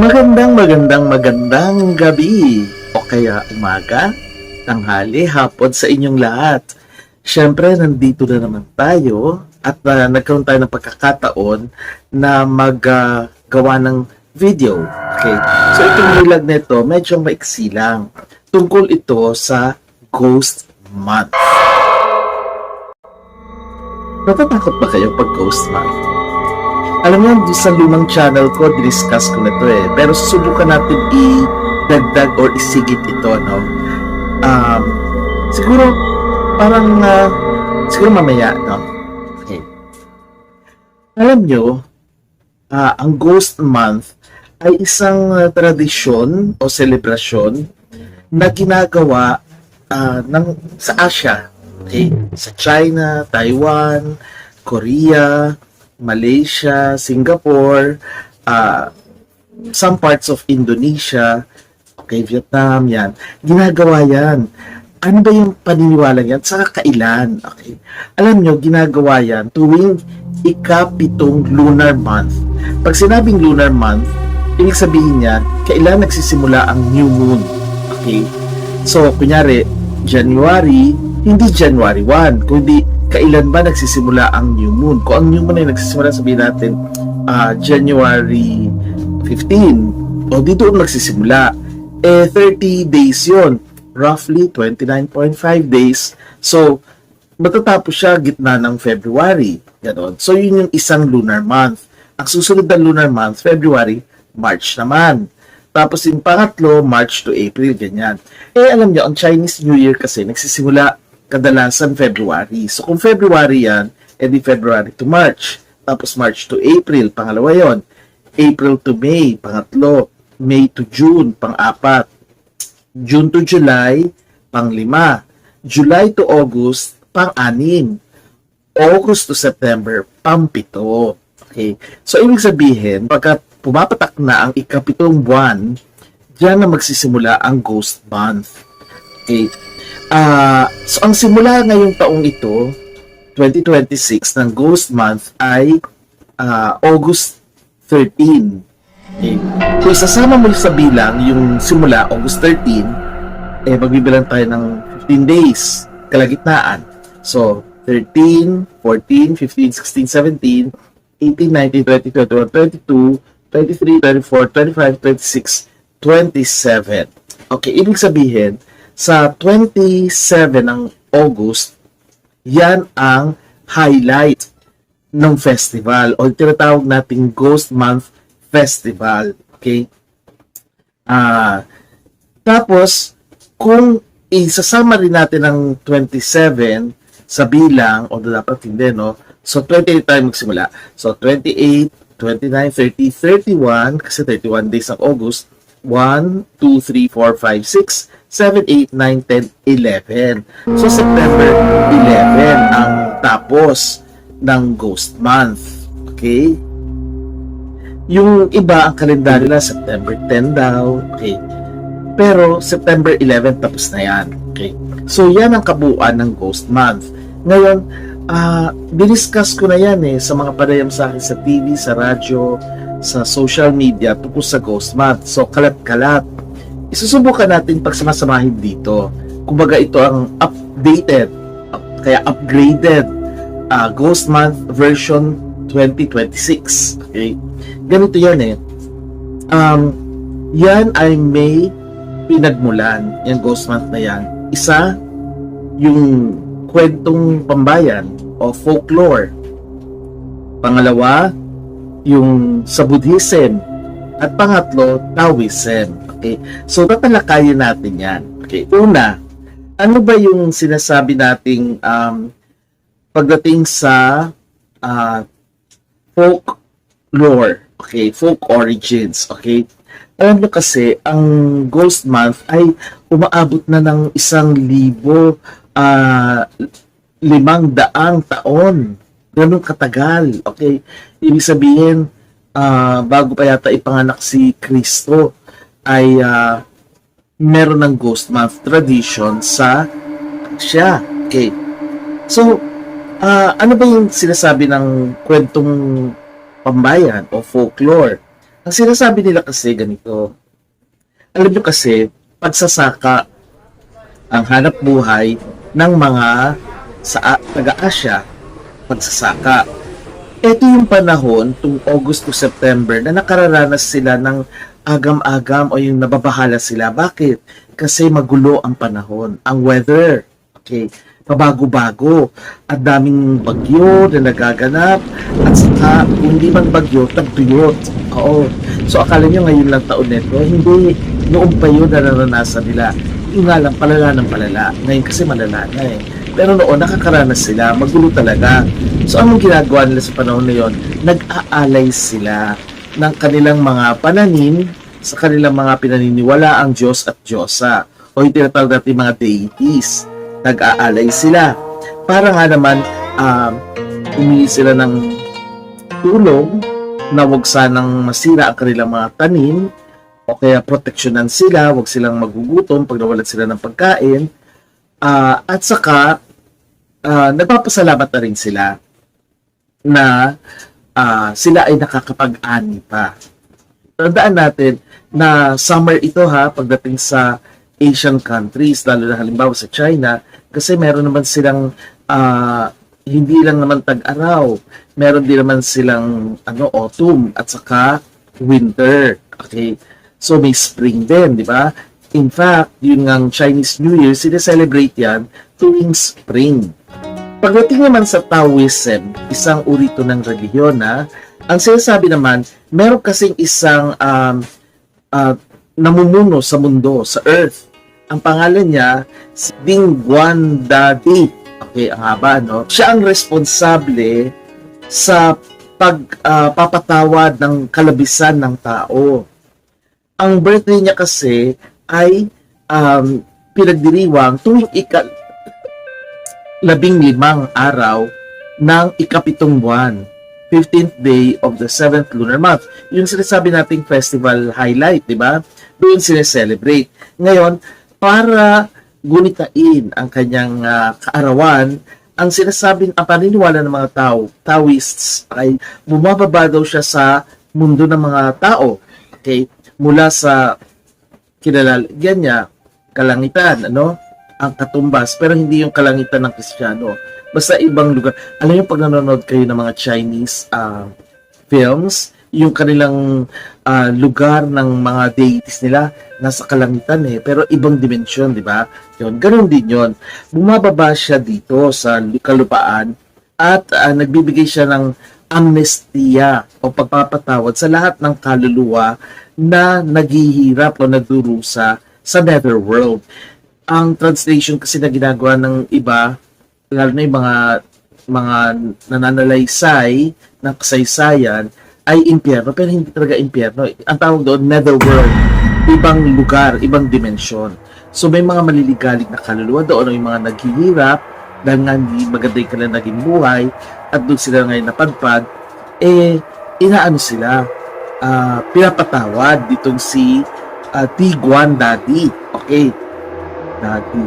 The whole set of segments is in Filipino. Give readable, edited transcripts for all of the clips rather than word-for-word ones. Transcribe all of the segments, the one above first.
Magandang gabi o kaya umaga, tanghali, hapon sa inyong lahat. Siyempre, nandito na naman tayo at nagkaroon tayo ng pagkakataon na maggawa ng video. Okay. So, itong vlog nito, medyo maiksi lang. Tungkol ito sa Ghost Month. Natatakot ba kayo pag Ghost Month? Alam niyo, sa lumang channel ko, discuss ko na ito eh. Pero susubukan natin i-dagdag or isigit ito, no? Siguro, parang, siguro mamaya, no? Okay. Alam niyo, ang Ghost Month ay isang tradisyon o selebrasyon na ginagawa sa Asia. Okay? Sa China, Taiwan, Korea, Malaysia, Singapore, some parts of Indonesia, okay, Vietnam, yan. Ginagawa yan. Ano ba yung paniniwala yan? Saka kailan? Okay. Alam nyo, ginagawa yan tuwing ika-7 lunar month. Pag sinabing lunar month, ibig sabihin niya, kailan nagsisimula ang new moon. Okay? So, kunyari, January, hindi January 1, kundi kailan ba nagsisimula ang new moon? Kung ang new moon ay nagsisimula, sabihin natin, January 15, o dito nagsisimula, 30 days yon, roughly 29.5 days. So, matatapos siya gitna ng February. Ganon. So, yun yung isang lunar month. Ang susunod na lunar month, February, March naman. Tapos yung pangatlo, March to April, ganyan. Alam nyo, ang Chinese New Year kasi nagsisimula kadalasan February. So, kung February yan, edi February to March. Tapos March to April, pangalawa yon. April to May, pangatlo. May to June, pang-apat. June to July, pang-lima. July to August, pang-anim. August to September, pang-pito. Okay? So, ibig sabihin, pagka pumapatak na ang ika-7 buwan, diyan na magsisimula ang Ghost Month. Okay? So, ang simula ngayong taong ito, 2026, ng Ghost Month ay August 13. Okay. So, isasama mo sa bilang yung simula, August 13, magbibilang tayo ng 15 days, kalagitnaan. So, 13, 14, 15, 16, 17, 18, 19, 20, 21, 22, 23, 24, 25, 26, 27. Okay, ibig sabihin, sa 27 ng August, yan ang highlight ng festival o tinatawag nating Ghost Month Festival. Okay? Tapos, kung isasama rin natin ang 27 sa bilang, o dapat hindi, no? So, 28 tayo magsimula. So, 28, 29, 30, 31, kasi 31 days ng August, 1, 2, 3, 4, 5, 6, 7, 8, 9, 10, 11. So, September 11 ang tapos ng Ghost Month. Okay? Yung iba, ang kalendaryo nila, September 10 daw. Okay? Pero, September 11 tapos na yan. Okay? So, yan ang kabuuan ng Ghost Month. Ngayon, diniscuss ko na yan sa mga panayam sa akin sa TV, sa radyo, sa social media tungkol sa Ghost Month. So, kalat-kalat. Isusubukan natin pagsamasamahin dito. Kumbaga ito ang updated, kaya upgraded Ghost Month version 2026. Okay? Ganito yan yan ay may pinagmulan. Yung Ghost Month na yan. Isa, yung kwentong pambayan o folklore. Pangalawa, yung sa Buddhism. At pangatlo, Taoism. Okay? So, tatalakayin natin yan. Okay? Una, ano ba yung sinasabi nating pagdating sa folklore? Okay? Folk origins. Okay? Alam nyo kasi, ang Ghost Month ay umaabot na ng 1,500 taon. Ganun katagal. Okay? Ibig sabihin, bago pa yata ipanganak si Kristo, ay meron ng Ghost Month tradition sa Asia. Okay. So, ano ba yung sinasabi ng kwentong pambayan o folklore? Ang sinasabi nila kasi ganito, alam nyo kasi, pagsasaka ang hanap buhay ng mga taga-Asya, pagsasaka. Ito yung panahon, tung August to September, na nakararanas sila ng agam-agam o yung nababahala sila. Bakit? Kasi magulo ang panahon, ang weather. Okay, pabago-bago. At daming bagyo na nagaganap. At saka, hindi man bagyo, tagtuyot. Oo. So, akala nyo ngayon lang taon nito, hindi, noong pa yun na naranasan nila. Yung nga lang, palala ng palala. Ngayon kasi malala na eh. Pero noon, nakakaranas sila, magulo talaga. So, anong ginagawa nila sa panahon na yun? Nag-aalay sila ng kanilang mga pananim sa kanilang mga pinaniniwala ang Diyos at Diyosa o yung tinatawag natin mga deities. Nag-aalay sila. Para nga naman, humingi sila ng tulong na huwag sanang masira ang kanilang mga tanim o kaya proteksyonan sila, huwag silang magugutom pag nawalan sila ng pagkain. At saka, nagpapasalamat na rin sila na sila ay nakakapag-ani pa. Tandaan natin na summer ito pagdating sa Asian countries, lalo na halimbawa sa China, kasi meron naman silang hindi lang naman tag-araw, meron din naman silang autumn at saka winter. Okay? So may spring din, di ba? In fact, yun ngang Chinese New Year, sineselebrate yan tuwing spring. Pagdating naman sa Taoism, isang uri ito ng relihiyon ang sinasabi naman, meron kasing isang namumuno sa mundo, sa earth. Ang pangalan niya, si Ding Guandadi. Okay, ang haba, no? Siya ang responsable sa pagpapatawad ng kalabisan ng tao. Ang birthday niya kasi ay pinagdiriwang tuwing 15 araw ng ikapitong buwan, 15th day of the 7th lunar month. Yung sinasabi nating festival highlight, di ba? Doon sineselebrate. Ngayon, para gunitain ang kanyang kaarawan, ang sinasabing, ang paniniwala ng mga Taoists ay bumababa daw siya sa mundo ng mga tao. Okay? Mula sa kinalalagyan niya, kalangitan, ang katumbas, pero hindi yung kalangitan ng Kristiyano. Basta ibang lugar. Alam niyo, pag nanonood kayo ng mga Chinese films, yung kanilang lugar ng mga deities nila, nasa kalangitan pero ibang dimensyon, di ba? Yun, ganun din yun. Bumababa siya dito sa kalupaan at nagbibigay siya ng amnestia o pagpapatawad sa lahat ng kaluluwa na naghihirap o nagdurusa sa netherworld. Ang translation kasi na ginagawa ng iba, lalo na yung mga nananalaysay ng kasaysayan, ay impyerno, pero hindi talaga impyerno. Ang tawag doon, netherworld. Ibang lugar, ibang dimensyon. So may mga maliligalig na kaluluwa doon, yung mga naghihirap, dahil nga hindi maganda yung kanilang naging buhay, at doon sila ngayon napadpad, inaano sila, pinapatawad ditong si Tiguan Daddy. Okay. Daddy.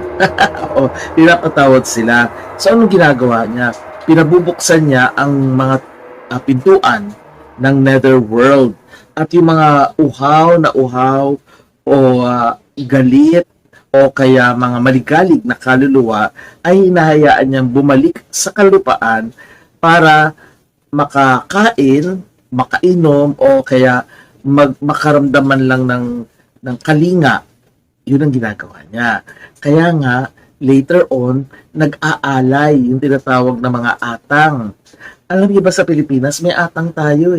O, pinapatawad sila. So, anong ginagawa niya? Pinabubuksan niya ang mga pintuan ng netherworld. At yung mga uhaw o galit o kaya mga maligalig na kaluluwa ay hinahayaan niyang bumalik sa kalupaan para makakain, makainom o kaya makaramdaman lang ng kalinga. Yun ang ginagawa niya. Kaya nga, later on, nag-aalay yung tinatawag na mga atang. Alam niyo ba sa Pilipinas, may atang tayo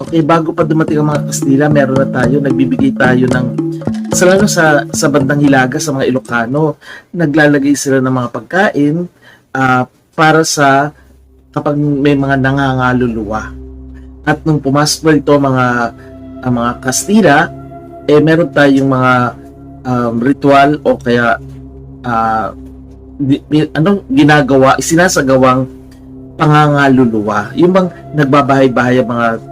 Okay, bago pa dumating ang mga Kastila, meron na tayo, nagbibigay tayo ng, lalo sa bandang Hilaga, sa mga Ilocano, naglalagay sila ng mga pagkain para sa kapag may mga nangangaluluwa. At nung pumasok ito mga Kastila, meron tayong mga ritual o kaya ginagawa, isinasagawang pangangaluluwa. Yung bang nagbabahay-bahay ang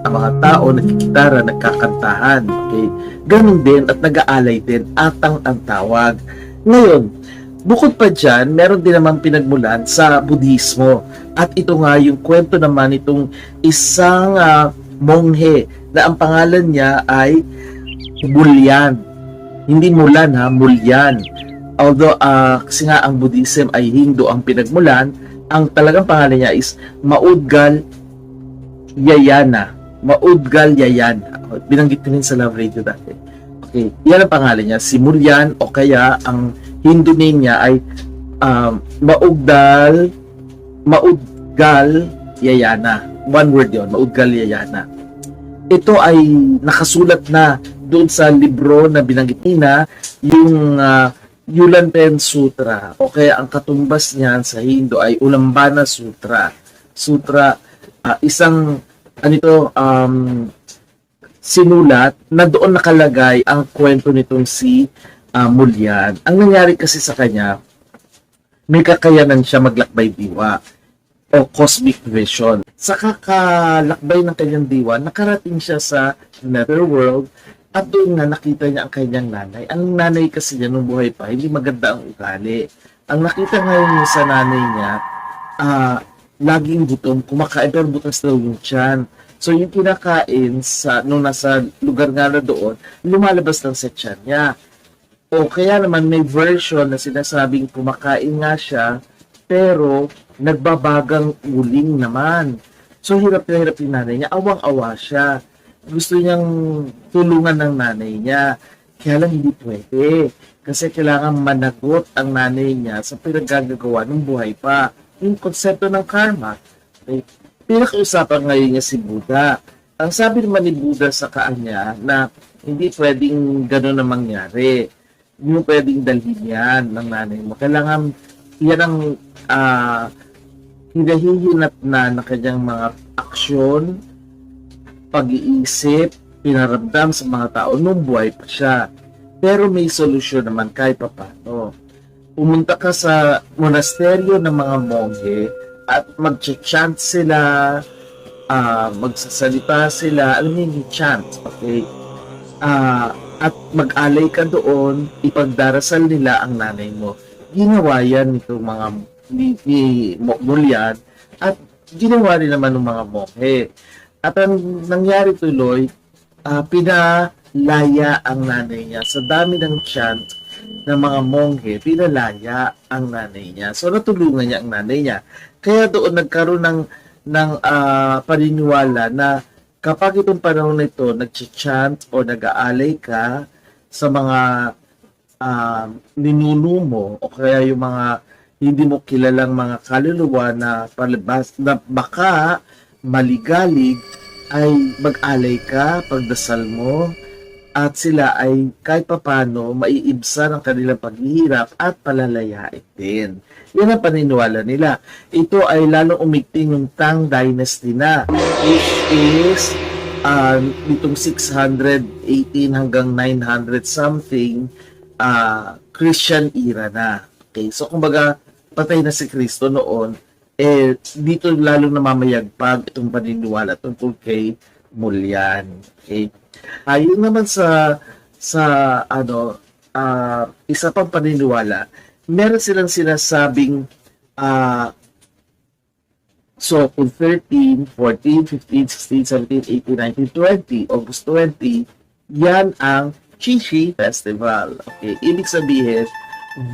mga tao, nagkikitara, nagkakantahan. Okay? Ganun din at nag-aalay din, atang ang tawag. Ngayon, bukod pa dyan, meron din naman pinagmulan sa Budhismo. At ito nga yung kwento naman itong isang monghe na ang pangalan niya ay Mulyan. Hindi Mulan ha, Mulyan. Although kasi nga ang Buddhism ay Hindu ang pinagmulan, ang talagang pangalan niya is Maudgal Yayana. Maudgal Yayana. Binanggit ko rin sa Love Radio dati. Okay, yan ang pangalan niya, si Mulyan, o kaya ang Hindu name niya ay Maudgal Yayana. One word yon, Maudgal Yayana. Ito ay nakasulat na doon sa libro na binanggit nina, yung Yulanten Sutra, o kaya ang katumbas niyan sa Hindu ay Ulambana Sutra. Isang sinulat na doon nakalagay ang kwento nitong si Mulyan. Ang nangyari kasi sa kanya, may kakayanan siya maglakbay diwa o cosmic vision. Sa kakalakbay ng kanyang diwa, nakarating siya sa netherworld at doon na nakita niya ang kanyang nanay. Ang nanay kasi niya nung buhay pa, hindi maganda ang ugali. Ang nakita ngayon niya sa nanay niya, laging gutom, kumakain pero butas daw yung tiyan. So yung kinakain nung nasa lugar nga na doon, lumalabas lang sa tiyan niya. O kaya naman may version na sinasabing kumakain nga siya, pero nagbabagang uling naman. So hirap na hirap yung nanay niya, awang-awa siya. Gusto niyang tulungan ng nanay niya, kaya lang hindi pwede. Kasi kailangan managot ang nanay niya sa pinagagagawa ng buhay pa. Yung konsepto ng karma. Okay? Pinag-usapan ngayon niya si Buddha. Ang sabi naman ni Buddha sa kanya na hindi pwedeng gano'n na mangyari. Hindi pwedeng dalhin yan ng nanay mo. Kailangan yan ang hinahihinat na ng kanyang mga aksyon, pag-iisip, pinaramdam sa mga tao nung buhay pa siya. Pero may solusyon naman kahit paano. Pumunta ka sa monasteryo ng mga monghe at mag-chant sila, magsasalita sila, alam mo yung chant, okay? At mag-alay ka doon, ipagdarasal nila ang nanay mo. Ginawa yan nitong mga Mulyan at ginawa rin naman ng mga monghe. At ang nangyari tuloy, pinalaya ang nanay niya. Sa dami ng chant ng mga monghe, pinalaya ang nanay niya. So natulungan niya ang nanay niya. Kaya doon nagkaroon ng paniniwala na kapag itong panahon na ito, nag-chant o nag-aalay ka sa mga ninuno mo o kaya yung mga hindi mo kilalang mga kaluluwa na palabas na baka maligalig, ay mag-alay ka, pagdasal mo, at sila ay kahit papano maiibsan ang kanilang paghihirap at palalayain din. Yan ang paniniwala nila. Ito ay lalong umigting yung Tang Dynasty na, which is nitong 618 hanggang 900 something Christian era na. Okay, so kumbaga patay na si Kristo noon, dito lalong namamayagpag itong paniniwala tungkol kay Mulyan. Okay? Ayun naman sa isa pang paniniwala, meron silang sinasabing so kung 13, 14, 15, 16, 17, 18, 19, 20, August 20, yan ang Qixi Festival. Okay, ibig sabihin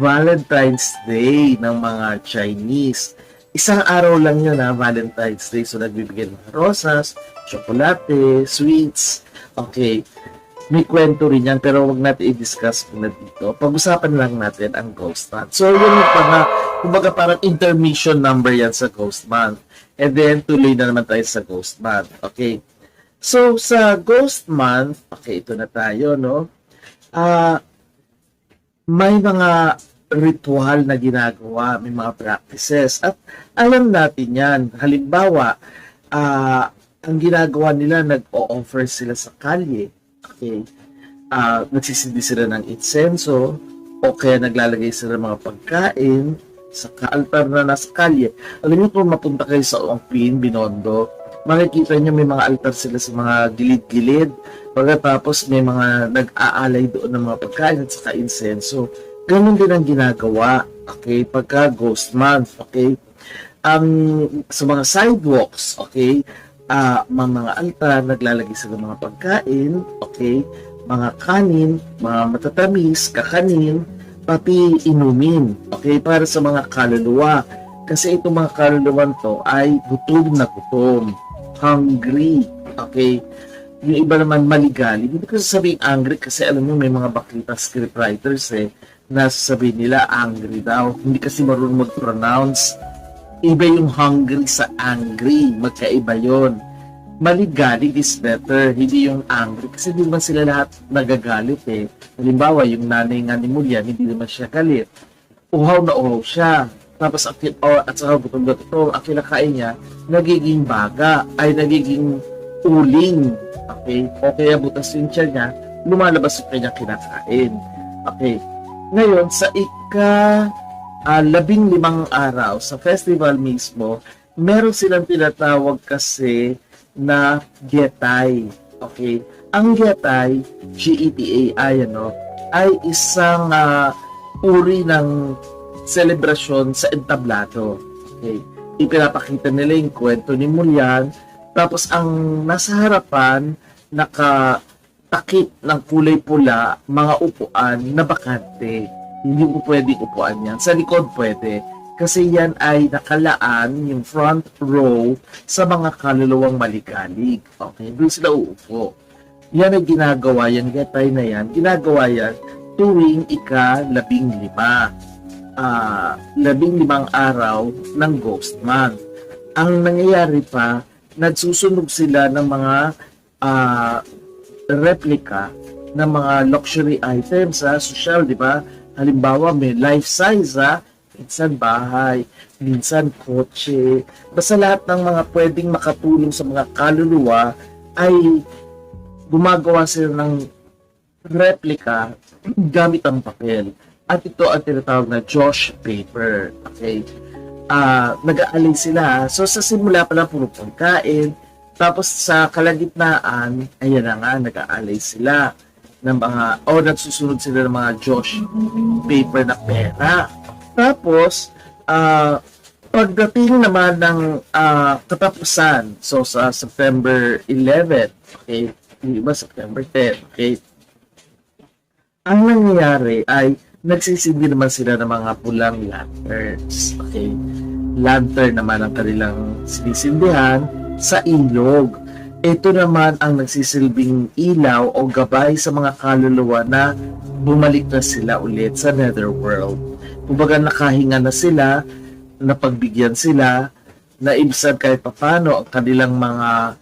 Valentine's Day ng mga Chinese. Isang araw lang yun Valentine's Day. So nagbibigay ng rosas, tsokolate, sweets. Okay. May kwento rin yan pero wag natin i-discuss muna dito. Pag-usapan lang natin ang Ghost Month. So yun yung kumbaga parang intermission number yan sa Ghost Month. And then tuloy na naman tayo sa Ghost Month. Okay. So sa Ghost Month, okay, ito na tayo, no? May mga ritual na ginagawa, may mga practices at alam natin yan. Halimbawa, ang ginagawa nila, nag-o-offer sila sa kalye. Okay. Nagsisindi sila ng insenso o kaya naglalagay sila ng mga pagkain sa altar na nasa kalye. Alam niyo kung mapunta kayo sa Ongpin, Binondo, makikita niyo may mga altar sila sa mga gilid-gilid. Pagkatapos may mga nag-aalay doon ng mga pagkain at saka insenso. Ganun din ang ginagawa, okay, pagka Ghost Month, okay. Sa mga sidewalks, okay, mga altar, naglalagay sila ng mga pagkain, okay, mga kanin, mga matatamis, kakanin, pati inumin, okay, para sa mga kaluluwa. Kasi itong mga kaluluwan to ay gutom na gutom, hungry, okay. Yung iba naman maligali, hindi ko sasabihin angry kasi alam mo may mga baklita scriptwriters na sasabihin nila angry daw. Hindi kasi marunong mag-pronounce. Iba yung hungry sa angry. Magkaiba yon. Maligalig is better, hindi yung angry. Kasi hindi naman sila lahat nagagalit Halimbawa, yung nanay nga ni Mulyan, hindi naman siya galit. Uhaw na uhaw siya. Tapos, at saka gutom na gutom, ang kinakain niya, nagiging baga, ay nagiging uling. Okay? O kaya butas yung tiyan niya, lumalabas yung kanyang kinakain. Okay. Ngayon, sa ika-15 araw, sa festival mismo, meron silang tinatawag kasi na Getay. Okay? Ang Getay, G-E-T-A-I, ay isang uri ng selebrasyon sa entablado. Okay? Ipinapakita nila yung kwento ni Mulyan, tapos ang nasa harapan, nakatakip ng kulay pula, mga upuan na bakante. Hindi mo pwedeng upuan yan. Sa likod pwede. Kasi yan ay nakalaan yung front row sa mga kaluluwang maligalig. Okay? Doon sila uupo. Yan ay ginagawa, yung getay na yan, ginagawa yan tuwing ika-15. 15 araw ng Ghost Month. Ang nangyayari pa, nagsusunog sila ng mga replica ng mga luxury items sa social, di ba? Halimbawa, may life size, minsan bahay, minsan kotse. Basta lahat ng mga pwedeng makatulong sa mga kaluluwa ay gumagawa sila ng replica gamit ang papel. At ito ang tinatawag na Josh paper. Okay? Nag-aalay sila. So, sa simula pa lang puro pagkain. Tapos, sa kalagitnaan, ayan na nga, nag-aalay sila ng mga, nagsusunod sila ng mga Josh paper na pera. Tapos, pagdating naman ng katapusan, so sa September 11, okay, iba September 10, okay, ang nangyayari ay nagsisindi naman sila ng mga pulang lanterns. Okay? Lantern naman ang kanilang sinisindihan sa ilog. Ito naman ang nagsisilbing ilaw o gabay sa mga kaluluwa na bumalik na sila ulit sa netherworld. Kumbaga nakahinga na sila, napagbigyan sila, naibsan kahit papano ang kanilang mga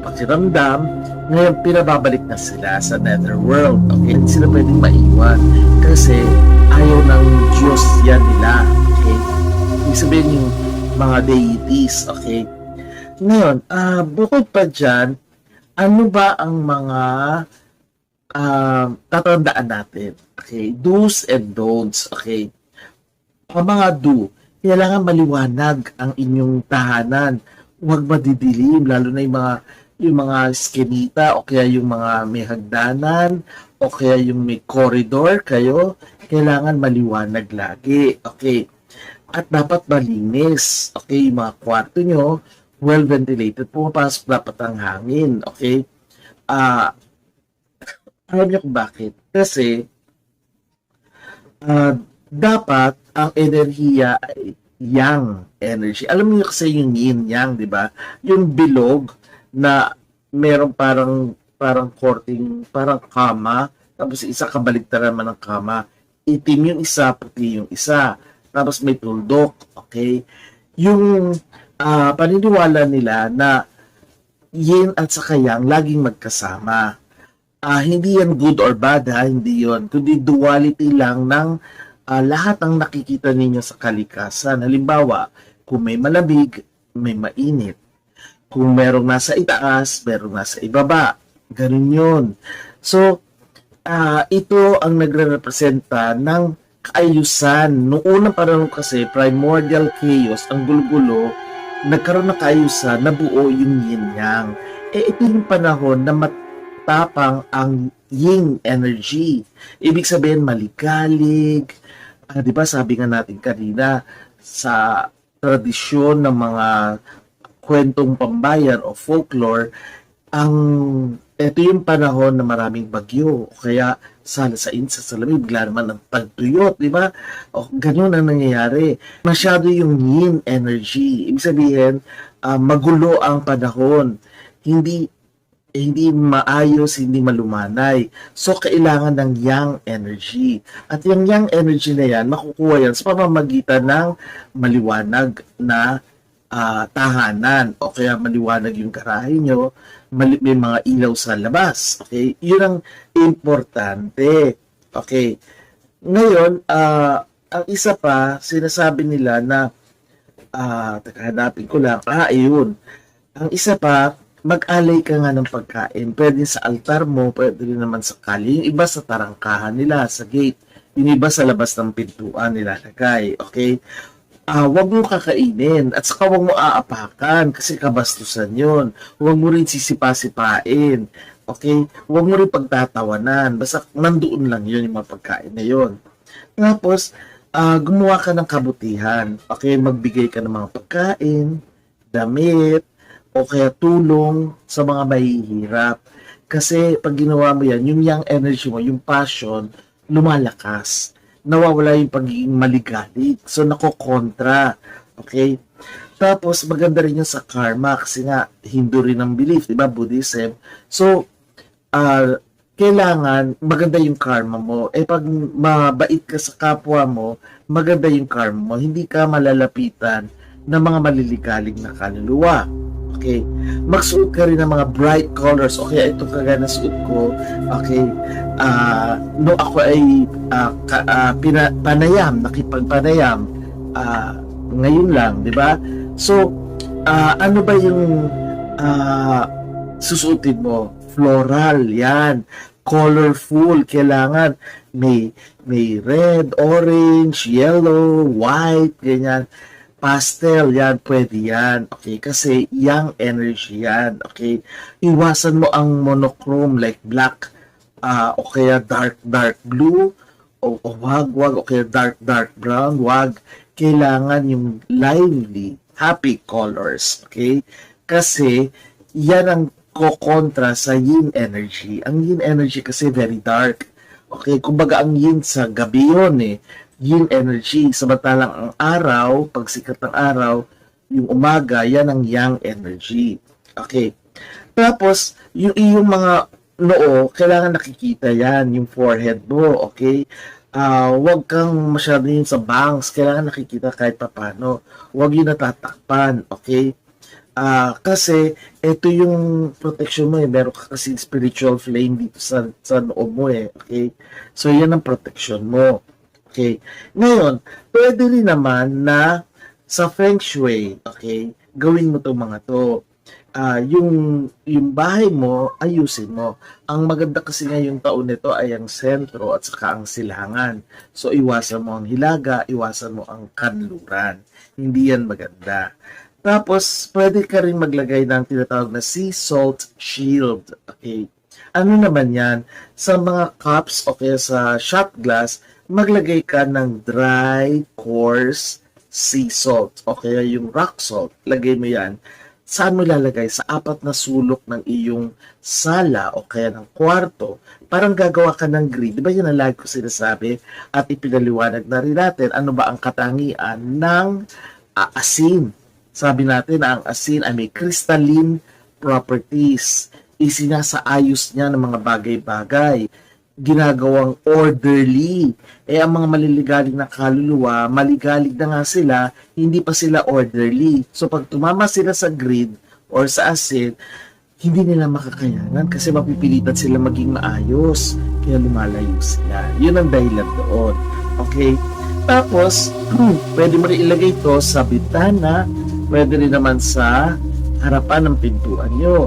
pakiramdam. Ngayon, pinababalik na sila sa netherworld. Okay? Hindi sila pwedeng maiwan. Kasi, ayaw ng Diyos yan nila. Okay? Ibig sabihin yung mga deities. Okay? Ngayon, bukod pa dyan, ano ba ang mga tatandaan natin? Okay? Do's and don'ts. Okay? Ang mga do, kailangan maliwanag ang inyong tahanan. Huwag madidilim, lalo na yung mga skinita o kaya yung mga may hagdanan o kaya yung may corridor kayo, kailangan maliwanag lagi. Okay. At dapat malinis. Okay, yung mga kwarto nyo, well ventilated. Pumapasok dapat ang hangin. Okay. Alam niyo kung bakit? Kasi dapat ang enerhiya ay yang energy. Alam niyo kasi yung yin-yang, di ba? Yung bilog na meron parang korting, parang kama, tapos isa kabaligtaran naman ng kama. Itim yung isa, puti yung isa. Tapos may tuldok, okay? Yung paniniwala nila na yin at saka yang laging magkasama. Hindi yan good or bad, hindi yon. Kundi duality lang ng lahat ng nakikita ninyo sa kalikasan. Halimbawa, kung may malamig, may mainit. Kung merong nasa itaas, merong nasa ibaba. Ganun yun. So, ito ang nagre-representa ng kaayusan. Noong unang panahon kasi, primordial chaos, ang gulo-gulo, nagkaroon ng kaayusan, nabuo yung yin-yang. Ito yung panahon na matapang ang yin energy. Ibig sabihin, maligalig. Di ba sabi nga natin kanina, sa tradisyon ng mga kwentong pambayan o folklore, ang ito yung panahon na maraming bagyo o kaya salasain sa salamin, bigla naman ang tagtuyot, di ba? O ganun ang nangyayari. Masyado yung yin energy. Ibig sabihin, magulo ang panahon. Hindi maayos, hindi malumanay. So, kailangan ng yang energy. At yung yang energy na yan, makukuha yan sa pamamagitan ng maliwanag na tahanan o kaya maliwanag yung garahe nyo, may mga ilaw sa labas. Okay? Yun ang importante. Okay? Ngayon, ang isa pa, sinasabi nila na, hanapin ko lang, ayun. Ang isa pa, mag-alay ka nga ng pagkain. Pwede sa altar mo, pwede rin naman sa kali. Yung iba sa tarangkahan nila, sa gate. Yung iba sa labas ng pintuan nilalagay. Okay? Huwag mo kakainin at saka huwag mo aapakan kasi kabastusan yun. Huwag mo rin sisipa-sipain. Okay? Huwag mo rin pagtatawanan. Basta nandoon lang yun yung mga pagkain na yun. Tapos, gumawa ka ng kabutihan. Okay? Magbigay ka ng mga pagkain, damit, o kaya tulong sa mga mahihirap. Kasi pag ginawa mo yan, yung young energy mo, yung passion, lumalakas. Nawawala yung pagiging maligalig. So, nakokontra. Okay? Tapos, maganda rin yung sa karma kasi nga, Hindu rin ang belief, diba? Buddhism. So, kailangan maganda yung karma mo. Pag mabait ka sa kapwa mo, maganda yung karma mo. Hindi ka malalapitan ng mga maliligalig na kaluluwa. Okay? Magsuot ka rin ng mga bright colors. Okay, ito kagaya na suot ko. Okay? No ako ay panayam, nakipagpanayam. Ngayon lang, di ba? So, ano ba yung susuotin mo? Floral, yan. Colorful, kailangan may red, orange, yellow, white, ganyan. Pastel, yan, pwede yan. Okay, kasi yang energy yan. Okay, iwasan mo ang monochrome like black, o kaya dark blue, o wag, o kaya dark brown, wag. Kailangan yung lively, happy colors. Okay, kasi yan ang kokontra sa yin energy. Ang yin energy kasi very dark. Okay, kumbaga ang yin sa gabi yun yin energy. Samantalang ang araw, pag sikat ng araw, yung umaga, yan ang yang energy. Okay. Tapos, yung iyong mga noo, kailangan nakikita yan, yung forehead mo, okay? Huwag kang masyado yun sa bangs, kailangan nakikita kahit papano. Huwag yun natatakpan, okay? Kasi, ito yung protection mo meron ka kasi spiritual flame dito sa noo mo okay? So, yan ang protection mo. Okay. Ngayon, pwede rin naman na sa Feng Shui, okay, gawin mo itong mga to. Yung bahay mo, ayusin mo. Ang maganda kasi ngayong taon nito ay ang sentro at saka ang silangan. So, iwasan mo ang hilaga, iwasan mo ang kanluran. Hindi yan maganda. Tapos, pwede ka rin maglagay ng tinatawag na sea salt shield. Okay. Ano naman yan? Sa mga cups o kaya sa shot glass, maglagay ka ng dry, coarse sea salt o kaya yung rock salt. Lagay mo yan. Saan mo lalagay? Sa apat na sulok ng iyong sala o kaya ng kwarto. Parang gagawa ka ng grid. Di ba yun ang lagi ko sinasabi? At ipinaliwanag na rin natin ano ba ang katangian ng asin. Sabi natin na ang asin ay may crystalline properties. Isinasaayos niya ng mga bagay-bagay. Ginagawang orderly. Ang mga maliligalig na kaluluwa, maligalig na nga sila, hindi pa sila orderly. So, pag tumama sila sa grid or sa asin, hindi nila makakayanan kasi mapipilitan sila maging maayos. Kaya lumalayo sila. Yun ang dahilan doon. Okay? Tapos, pwede mo rin ilagay ito sa bitana, pwede rin naman sa harapan ng pintuan nyo.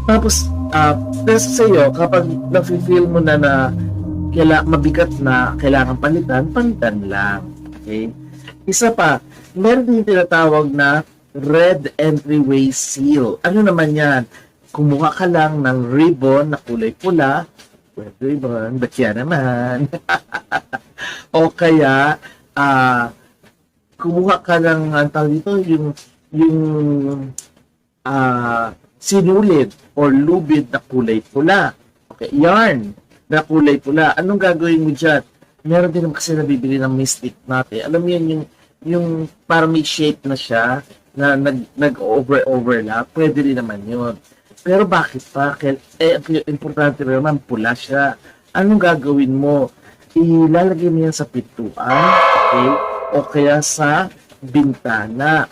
Tapos, sa iyo, kapag na-feel mo na mabigat na kailangan palitan lang. Okay? Isa pa, meron din tinatawag na red entryway seal. Ano naman yan? Kumuha ka lang ng ribbon na kulay pula. Red ribbon, ba't yan naman? O kaya, kumuha ka ng, ang tawag dito, yung sinulid or lubid na kulay pula. Okay, yarn na kulay pula. Anong gagawin mo dyan? Meron din naman kasi nabibili ng mystic natin. Alam mo yan, yung parang may shape na siya, na nag-overlap, pwede rin naman yun. Pero bakit pa? Importante rin naman, pula siya. Anong gagawin mo? Ilalagay mo yan sa pintuan, okay? O kaya sa bintana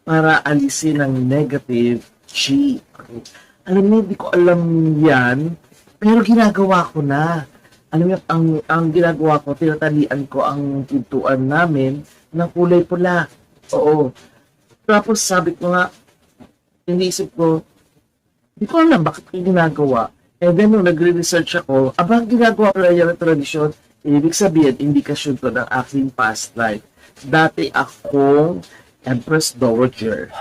para alisin ang negative chi. Okay? Alam mo, hindi ko alam yan, pero ginagawa ko na. Alam mo, ang ginagawa ko, tinatalian ko ang pintuan namin ng kulay pula. Oo. Tapos sabi ko nga, iniisip ko, hindi ko alam bakit ko ginagawa. And then, nung nagre-research ako, abang ginagawa ko na yan ng tradisyon, ibig sabihin, indikasyon to ng aking past life. Dati akong Empress Dowager.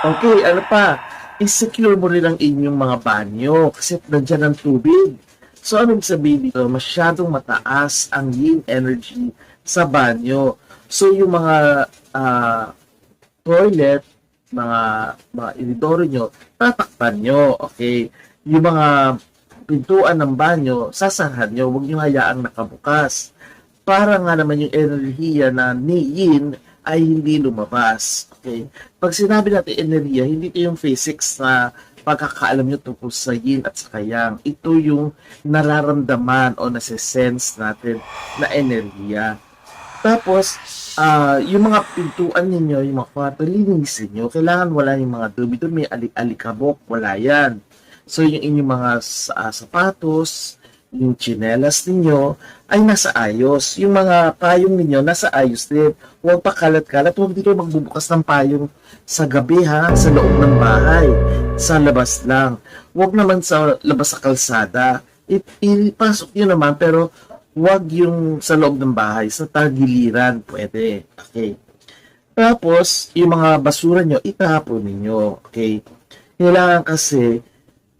Okay, ano pa? I-secure mo rin ang inyong mga banyo kasi nandyan ang tubig. So, anong sabihin dito? Masyadong mataas ang yin energy sa banyo. So, yung mga toilet, mga inidoro nyo, tatakpan nyo, okay? Yung mga pintuan ng banyo, sasarhan nyo, huwag nyo hayaang nakabukas. Para nga naman yung enerhiya na ni yin ay hindi lumabas, okay? Pag sinabi natin enerhiya, hindi ito yung physics na pagkakaalam nyo tungkol sa yin at sa yang. Ito yung nararamdaman o nasa-sense natin na enerhiya. Tapos, yung mga pintuan ninyo, yung mga kwarto, linisin nyo. Kailangan wala yung mga dumi-dumi, alikabok, wala yan. So, yung inyong mga sapatos, yung tsinelas ninyo, ay nasa ayos. Yung mga payong ninyo, nasa ayos din. Huwag pa kalat-kalat. Huwag dito magbubukas ng payong sa gabi ha, sa loob ng bahay. Sa labas lang. Huwag naman sa labas sa kalsada. Ipasok nyo naman, pero huwag yung sa loob ng bahay, sa tagiliran, pwede. Okay. Tapos, yung mga basura nyo, itapon ninyo. Okay. Kailangan kasi,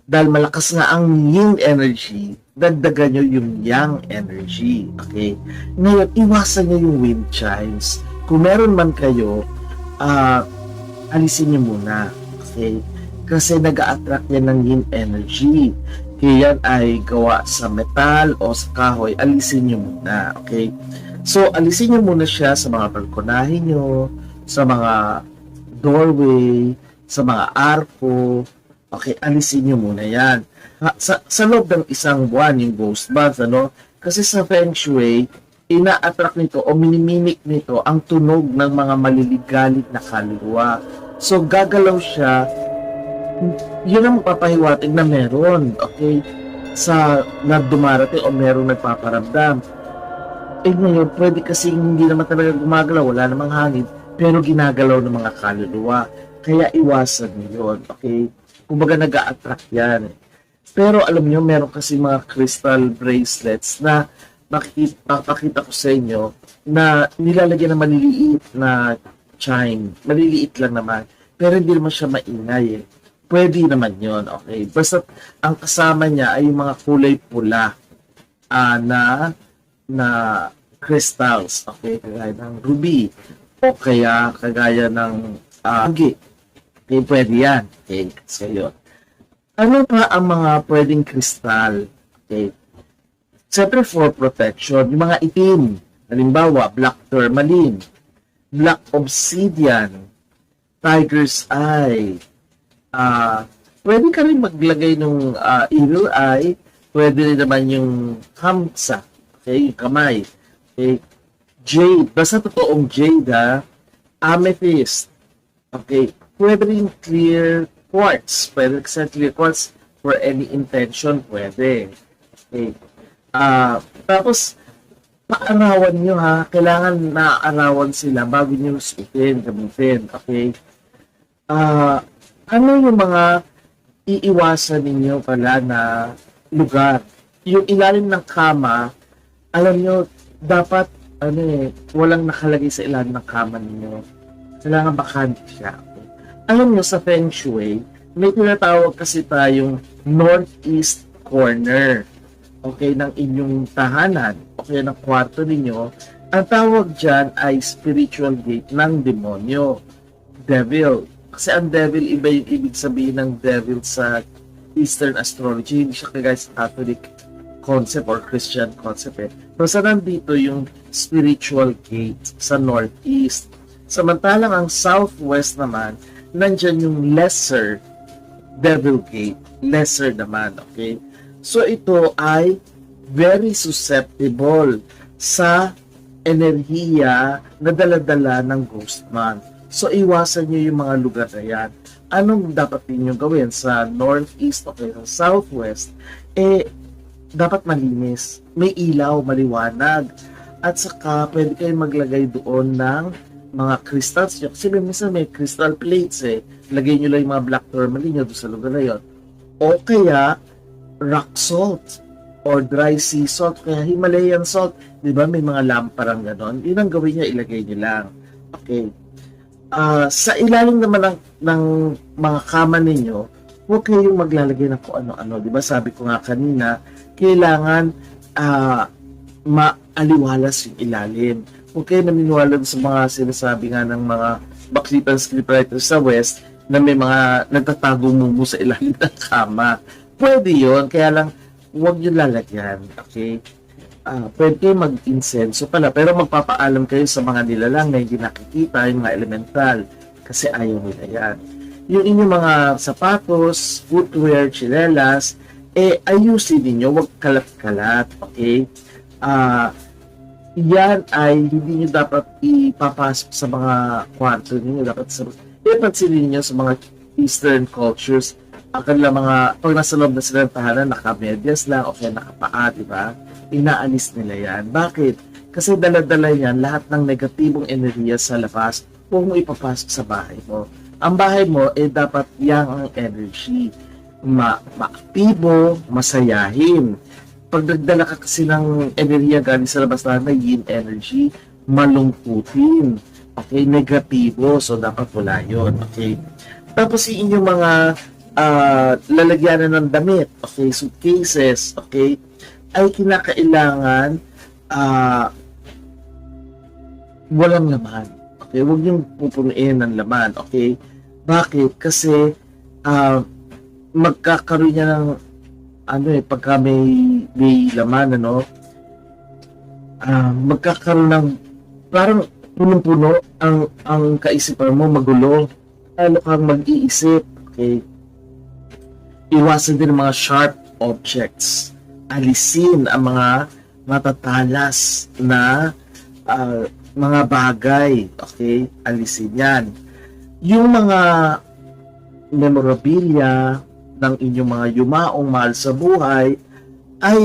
dahil malakas nga ang yin energy, dagdagan nyo yung yang energy. Okay. Ngayon, iwasan nyo yung wind chimes. Kung meron man kayo, alisin nyo muna. Okay. Kasi nag-a-attract yan ng yin energy. Kaya yan ay gawa sa metal o sa kahoy, alisin nyo muna, okay? So, alisin nyo muna siya sa mga balkonahin nyo, sa mga doorway, sa mga arko, okay? Alisin nyo muna yan. Sa loob ng isang buwan, yung ghost month, ano? Kasi sa Feng Shui, ina-attract nito o minimimik nito ang tunog ng mga maliligalig na kaluluwa. So, gagalaw siya, yun ang mapapahiwatig na meron, okay, sa na dumarating o meron nagpaparamdam. Ngayon, pwede kasi hindi naman talaga gumagalaw, wala namang hangin, pero ginagalaw ng mga kaluluwa. Kaya iwasan nyo yun, okay? Kumbaga nag-a-attract yan. Pero alam nyo, meron kasi mga crystal bracelets na pakita ko sa inyo na nilalagyan ng maliliit na chime. Maliliit lang naman, pero hindi naman siya maingay eh. Pwede naman yon, okay? Basta ang kasama niya ay yung mga kulay pula na crystals, okay? Kagaya ng ruby o kaya kagaya ng agi. Okay, pwede yan. Okay, so yun. Ano pa ang mga pwedeng kristal? Okay. Siyempre for protection, yung mga itim, halimbawa, black tourmaline, black obsidian, tiger's eye, pwede ka rin maglagay ng evil eye, pwede rin naman yung hamsa, okay, yung kamay, okay, jade, basta totoong jade ha, amethyst, okay, pwede rin clear quartz, pwede kasi clear quartz for any intention, pwede, okay, tapos, paarawan nyo ha, kailangan naaarawan sila bago nyo suotin, gamitin, okay, ano yung mga iiwasan ninyo pala na lugar? Yung ilalim ng kama, alam nyo, dapat walang nakalagay sa ilalim ng kama ninyo. Kailangan bakante siya. Okay? Alam nyo, sa Feng Shui, may tinatawag kasi tayong northeast corner, okay, ng inyong tahanan, okay, ng kwarto ninyo, Ang tawag dyan ay spiritual gate ng demonyo, devil. Kasi ang devil, iba yung ibig sabihin ng devil sa Eastern astrology. Hindi siya kagaya sa Catholic concept or Christian concept eh. Basta nandito yung spiritual gate sa northeast. Samantalang ang southwest naman, nandyan yung lesser devil gate. Lesser naman, okay? So ito ay very susceptible sa enerhiya na dala-dala ng ghost man. So iwasan nyo yung mga lugar na yan. Anong dapat niyo gawin sa northeast, okay, sa southwest? Dapat malinis, may ilaw, maliwanag, at saka pwede kayong maglagay doon ng mga crystals nyo. Kasi minsan may crystal plates lagay nyo lang yung mga black tourmaline nyo doon sa lugar na yun. O kaya rock salt or dry sea salt, kaya Himalayan salt, di ba may mga lamparang ganon, yun ang gawin nyo, ilagay nyo lang. Okay. Sa ilalim naman ng mga kama ninyo, huwag kayong maglalagay ng kung ano-ano. Di ba sabi ko nga kanina, kailangan maaliwalas yung ilalim. Huwag kayo naniniwala sa mga sinasabi nga ng mga backlit scriptwriters sa West na may mga nagtatago mumu sa ilalim ng kama. Pwede yun, kaya lang huwag yung lalagyan. Okay? Pwede kayo mag-insenso pala, pero magpapaalam kayo sa mga nilalang na hindi nakikita, yung mga elemental, kasi ayaw nila yan. Yung inyong mga sapatos, footwear, chinelas, ayusin ninyo, huwag kalat-kalat, okay? Yan ay hindi nyo dapat ipapasok sa mga kwarto ninyo, dapat ipansinin ninyo sa mga Eastern cultures, ang kanila mga, pag nasa loob na sila ng tahanan, naka-medyas lang, okay, nakapaa, di ba? Inaalis nila yan. Bakit? Kasi dala-dala yan lahat ng negatibong enerhiya sa labas, huwag mo ipapasok sa bahay mo. Ang bahay mo, dapat yang ang energy. Maaktibo, masayahin. Pag nagdala ka kasi ng enerhiya galing sa labas na yin energy, malungkutin. Okay, negatibo. So, dapat wala yun. Okay. Tapos, yung inyong mga lalagyanan ng damit, okay, suitcases, okay, ay kinakailangan walang laman. Okay, huwag niyong pupunuin ng laman. Okay, bakit? Kasi magkakaroon niya ng pagka may laman, magkakaroon ng parang punong-puno ang kaisipan mo, magulo, lalo kang mag-iisip. Okay, iwasan din ang mga sharp objects. Alisin ang mga matatalas na mga bagay. Okay? Alisin yan. Yung mga memorabilia ng inyong mga yumaong mahal sa buhay ay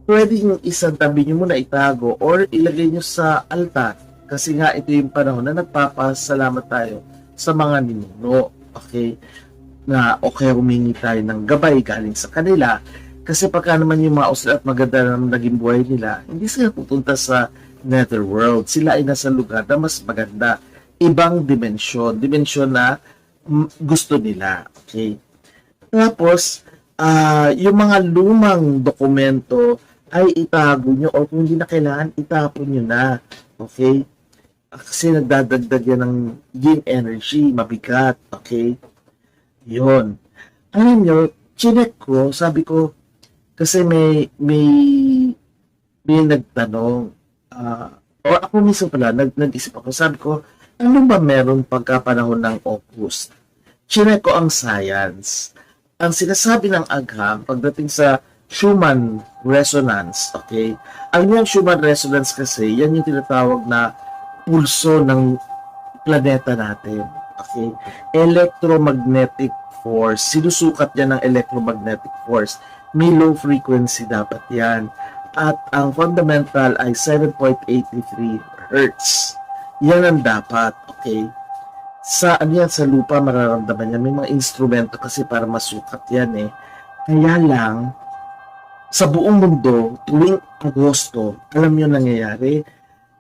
pwedeng isang tabi nyo muna itago or ilagay nyo sa altar. Kasi nga ito yung panahon na nagpapasalamat tayo sa mga ninuno. Okay? Na okay, humingi tayo ng gabay galing sa kanila. Kasi pagka naman yung mga usla at maganda na naging buhay nila, hindi sila pupunta sa netherworld. Sila ay nasa lugar na mas maganda. Ibang dimensyon. Dimensyon na gusto nila. Okay? Tapos, yung mga lumang dokumento ay itago nyo o kung hindi na kailangan, itapon nyo na. Okay? Kasi nagdadagdag yan ng yin energy, mabigat. Okay? Yun. Alam nyo, chinek ko, sabi ko, kasi may nagtanong, o ako mismo pala, nag-isip ako, sabi ko, ano ba meron pagkapanahon ng August? Chinek ko ang science. Ang sinasabi ng agham, pagdating sa Schumann resonance, okay? Ang yung Schumann resonance kasi, yan yung tinatawag na pulso ng planeta natin. Okay? Electromagnetic force. Sinusukat yan ng electromagnetic force. May low frequency dapat yan. At ang fundamental ay 7.83 Hertz. Yan ang dapat. Okay? Sa lupa mararamdaman yan. May mga instrumento kasi para masukat yan eh. Kaya lang, sa buong mundo, tuwing Agosto, alam nyo nangyayari,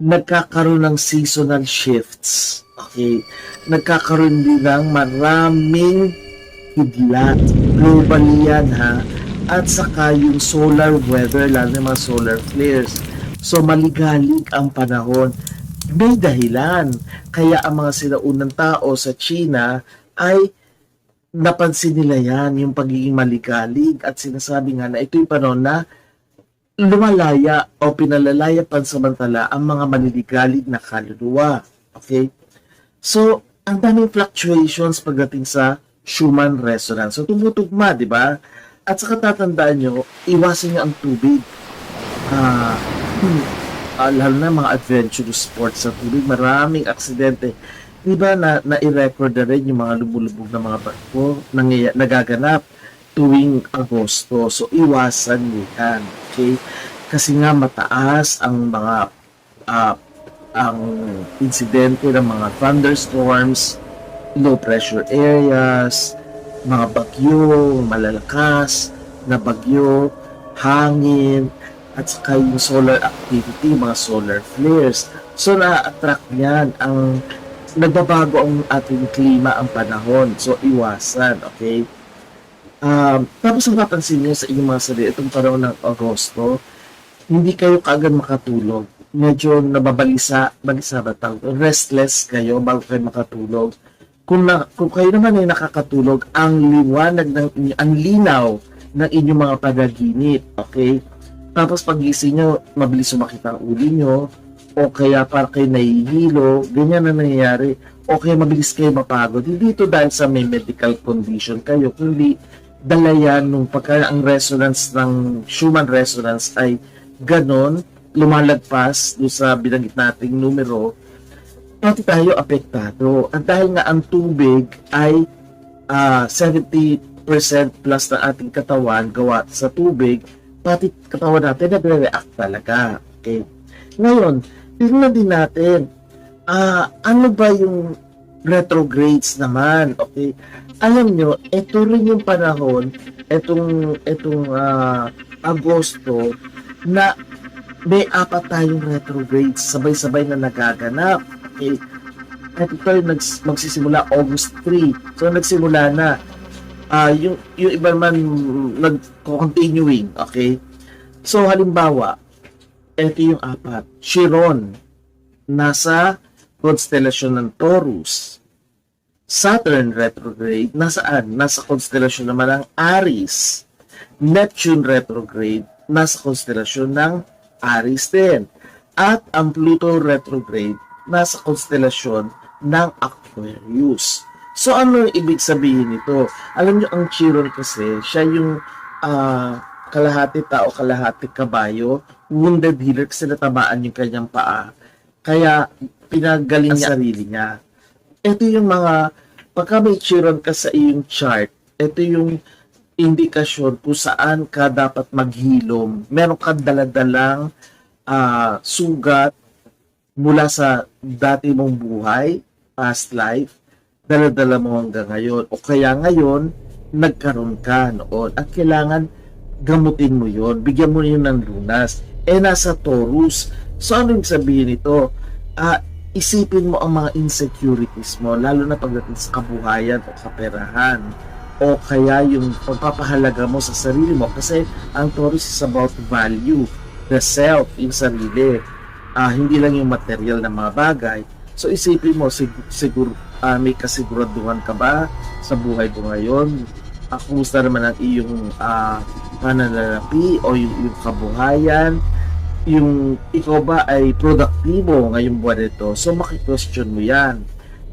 nagkakaroon ng seasonal shifts. Okay? Nagkakaroon din ng maraming kidlat. Globally yan ha. At saka yung solar weather, lalo yung mga solar flares. So maligalig ang panahon. May dahilan. Kaya ang mga sinaunang tao sa China ay napansin nila yan, yung pagiging maligalig, at sinasabi nga na ito yung panahon na lumalaya o pinalalaya pansamantala ang mga maliligalig na kaluluwa. Okay? So, ang daming fluctuations pagdating sa Schumann resonance. So, tumutugma, di ba? At saka tatandaan nyo, iwasan nyo ang tubig. Lalo na mga adventurous sports sa tubig, maraming aksidente. Di ba na-record na rin yung mga lumulubog na mga barko nagaganap tuwing Agosto. So, iwasan nyo yan. Okay? Kasi nga mataas ang mga ang insidente ng mga thunderstorms, low pressure areas, mga bagyo, malalakas na bagyo, hangin, at saka yung solar activity, mga solar flares. So, na-attract yan ang nagbabago ang ating klima, ang panahon. So, iwasan, okay? Tapos ang napansin nyo sa inyong mga sarili, itong panahon ng Agosto, hindi kayo kaagad makatulog. Medyo nababalisa, restless kayo bago kayo makatulog. Kung kayo naman ay nakakatulog, ang liwanag ang linaw ng inyong mga panaginip, okay? Tapos pagising nyo, mabilis sumakit ang uli nyo, o kaya para kayo nahihilo, ganyan na nangyayari, o kaya mabilis kayo mapagod. Hindi ito dahil sa may medical condition kayo, kundi dala yan nung pagka ang resonance ng Schumann resonance ay ganon, lumalagpas doon sa binanggit nating numero, pati tayo apektado. At dahil nga ang tubig ay 70% plus ng ating katawan gawa sa tubig, pati katawan natin nagre-react talaga. Okay. Ngayon, tingnan din natin, ano ba yung retrogrades naman? Okay. Alam nyo, ito rin yung panahon, itong Agosto, na may 4 tayong retrogrades sabay-sabay na nagaganap. Okay. At ito yung magsisimula August 3. So, nagsimula na. Yung iba man nag-continuing. Okay. So, halimbawa, ito yung 4. Chiron, nasa constellation ng Taurus. Saturn retrograde, nasaan? Nasa constellation naman ng Aries. Neptune retrograde, nasa constellation ng Aries din. At ang Pluto retrograde, nasa constellation ng Aquarius. So, ano yung ibig sabihin nito? Alam nyo, ang Chiron kasi, siya yung kalahati tao, kalahati kabayo, wounded healer kasi natamaan yung kanyang paa. Kaya, pinagaling niya sarili niya. Ito yung mga, pagka may Chiron ka sa iyong chart, ito yung indikasyon kung saan ka dapat maghilom. Meron ka daladalang sugat mula sa dati mong buhay, past life, daladala mo hanggang ngayon. O kaya ngayon, nagkaroon ka noon at kailangan gamutin mo yon, bigyan mo yun ng lunas. Nasa Taurus. So, ano yung sabihin nito? Isipin mo ang mga insecurities mo, lalo na pagdating sa kabuhayan o kaperahan. O kaya yung pagpapahalaga mo sa sarili mo. Kasi ang Taurus is about value, the self, yung sarili. Hindi lang yung material na mga bagay. So, isipin mo, siguro, may kasiguraduhan ka ba sa buhay mo ngayon? Kumusta naman ang iyong pananalapi o yung kabuhayan? Yung ikaw ba ay produktibo ngayong buwan ito? So, maki-question mo yan.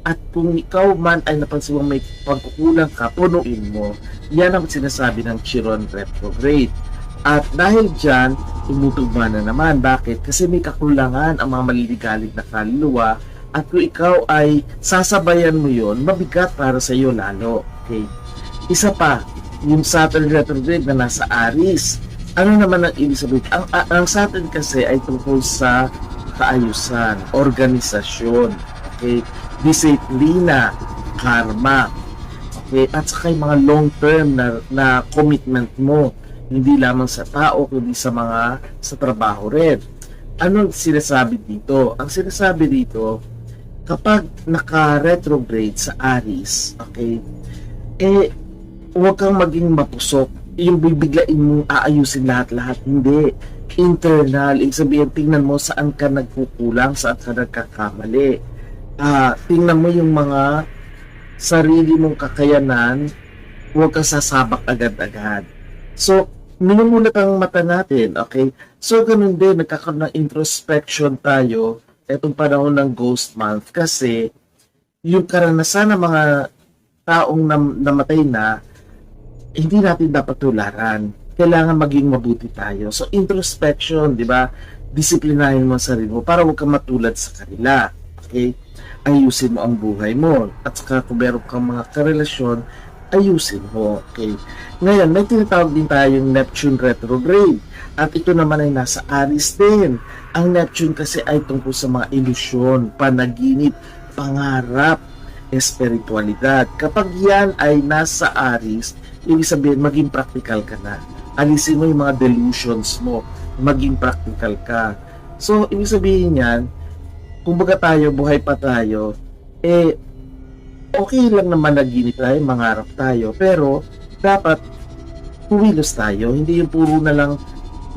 At kung ikaw man ay napansin mo may pagkukulang ka, punuin mo. Yan ang sinasabi ng Chiron retrograde. At dahil dyan, tumutugma na naman. Bakit? Kasi may kakulangan ang mga maliligalig na kaluluwa. At kung ikaw ay sasabayan mo yon, mabigat para sa iyo lalo. Okay? Isa pa, yung Saturn retrograde na nasa Aries. Ano naman ang ibig sabihin? Ang Saturn kasi ay tungkol sa kaayusan, organisasyon, okay? Disiplina, karma, okay? At saka yung mga long-term na commitment mo, hindi lamang sa tao, kundi sa trabaho rin. Ano sinasabi dito? Ang sinasabi dito, kapag naka-retrograde sa Aries, okay, huwag kang maging mapusok yung bibiglain mong aayusin lahat-lahat. Hindi. Internal. Ibig sabihin, tingnan mo saan ka nagkukulang, saan ka nagkakamali. Tingnan mo yung mga sarili mong kakayanan, huwag kang sasabak agad-agad. So, minumulat ang mata natin, okay? So, ganun din, nagkakaroon ng introspection tayo etong panahon ng Ghost Month kasi yung karanasan ng mga taong namatay na, hindi natin dapat tularan. Kailangan maging mabuti tayo. So, introspection, di ba? Disiplinahin mo ang sarili mo para huwag kang matulad sa kanila. Okay? Ayusin mo ang buhay mo. At saka kung meron kang mga karelasyon, ayusin mo. Okay? Ngayon, may tinatawag din tayong Neptune retrograde. At ito naman ay nasa Aries din. Ang Neptune kasi ay tungkol sa mga ilusyon, panaginip, pangarap, espiritualidad. Kapag yan ay nasa Aries, ibig sabihin, maging practical ka na. Alisin mo yung mga delusions mo. Maging practical ka. So, ibig sabihin yan, kumbaga tayo, buhay pa tayo, okay lang naman naginip tayo, mangarap tayo, pero dapat kumilos tayo. Hindi yung puro na lang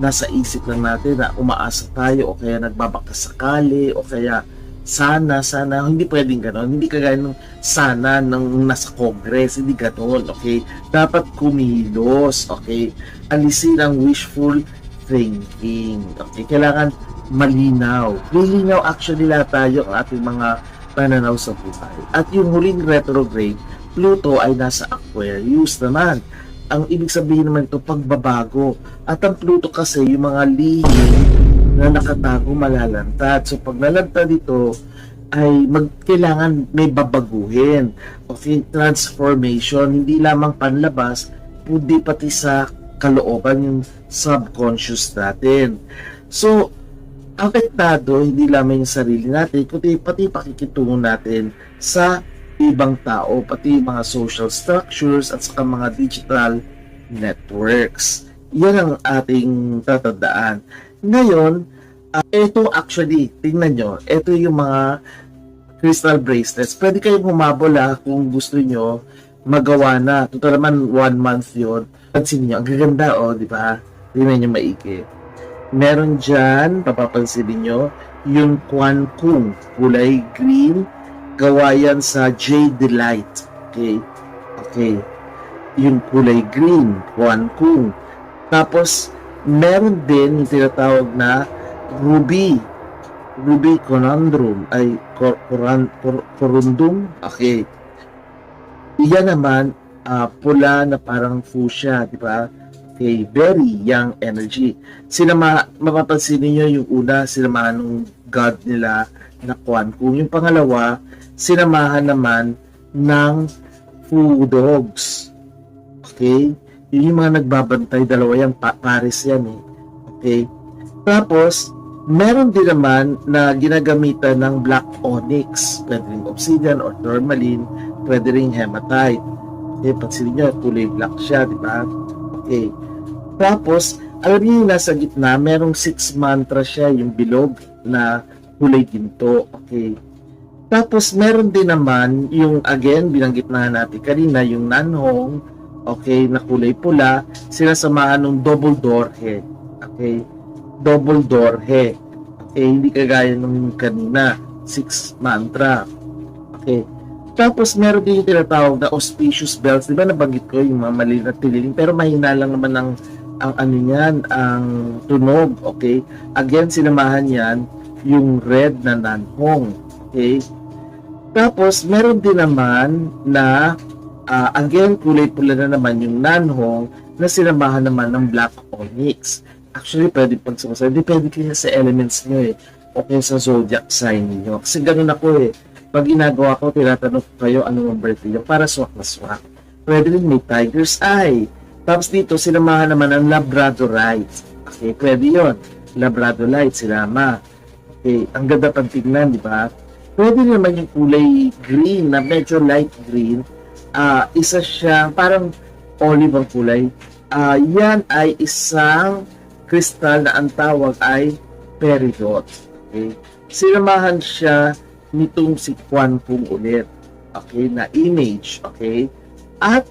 nasa isip lang natin na umaasa tayo o kaya nagbabakasakali o kaya sana, hindi pwedeng gano'n. Hindi kagaya ng sana nang nasa Congress, hindi gano'n, okay? Dapat kumilos, okay? Alisin ang wishful thinking, okay? Kailangan malinaw. Lilinaw actually lahat tayo ang ating mga pananaw sa buhay. At yung huling retrograde, Pluto ay nasa Aquarius naman. Ang ibig sabihin naman ito, pagbabago. At ang Pluto kasi, yung mga lihim na nakatago malalantad. So pag nalantad ito ay kailangan may babaguhin. Okay, transformation, hindi lamang panlabas, kundi pati sa kalooban yung subconscious natin. So, apektado hindi lamang yung sarili natin, kundi pati pakikitungo natin sa ibang tao, pati mga social structures at saka mga digital networks. Yan ang ating tatandaan. Ngayon, ito actually, tingnan nyo, ito yung mga crystal bracelets. Pwede kayong humabol kung gusto nyo magawa na. Total naman 1 month yun. Pansin nyo, ang gaganda di ba? Tingnan nyo maigi. Meron dyan, papapansinin nyo, yung Quan Kung, kulay green, gawa yan sa Jade Light. Okay? Okay. Yung kulay green, Quan Kung. Tapos, meron din yung tinatawag na Ruby Conundrum, ay Corundum. Okay. Iyan naman, pula na parang fuchsia, di ba? Okay, very young energy. Mapapansin niyo yung una, sinamahan ng god nila na Quan Kung. Yung pangalawa, sinamahan naman ng Fu Dogs. Okay? Yun yung mga nagbabantay, dalawa yan, pares yan Okay? Tapos, meron din naman na ginagamitan ng black onyx. Pwede rin obsidian or tourmaline, pwede rin hematite. Okay, pansinin nyo, kulay black siya, di ba? Okay. Tapos, alam niyo yung nasa gitna, merong 6 mantra siya, yung bilog na kulay ginto. Okay. Tapos, meron din naman yung, again, binanggit na natin kanina, yung nanhong, okay, na kulay pula, sinasamahan ng double door head. Okay. Double door head. Okay, hindi kagaya nung kanina, 6 mantra. Okay. Tapos, meron din yung tinatawag na auspicious bells. Diba nabanggit ko yung mga maliit na tililing, pero mahina lang naman ang ano niyan, ang tunog, okay? Again, sinamahan yan yung red na nanhong, okay? Tapos, meron din naman na, again, kulay pula na naman yung nanhong na sinamahan naman ng black onyx. Actually, pwede pang sumasaya. Depende kayo sa elements nyo okay, sa zodiac sign niyo. Kasi ganun ako Pag ginagawa ko, tinatanong ko kayo anong birthday nyo para swak na swak. Pwede rin may tiger's eye. Tapos dito, sinamahan naman ng labradorite. Okay, pwede yun. Labradorite, sinama. Okay, ang ganda pang tignan, di ba? Pwede naman yung kulay green, na medyo light green. Isa siya, parang olive ang kulay. Yan ay isang kristal na ang tawag ay peridot. Okay? Sinamahan siya nitong si Quan Kung ulit. Okay, na image. Okay? At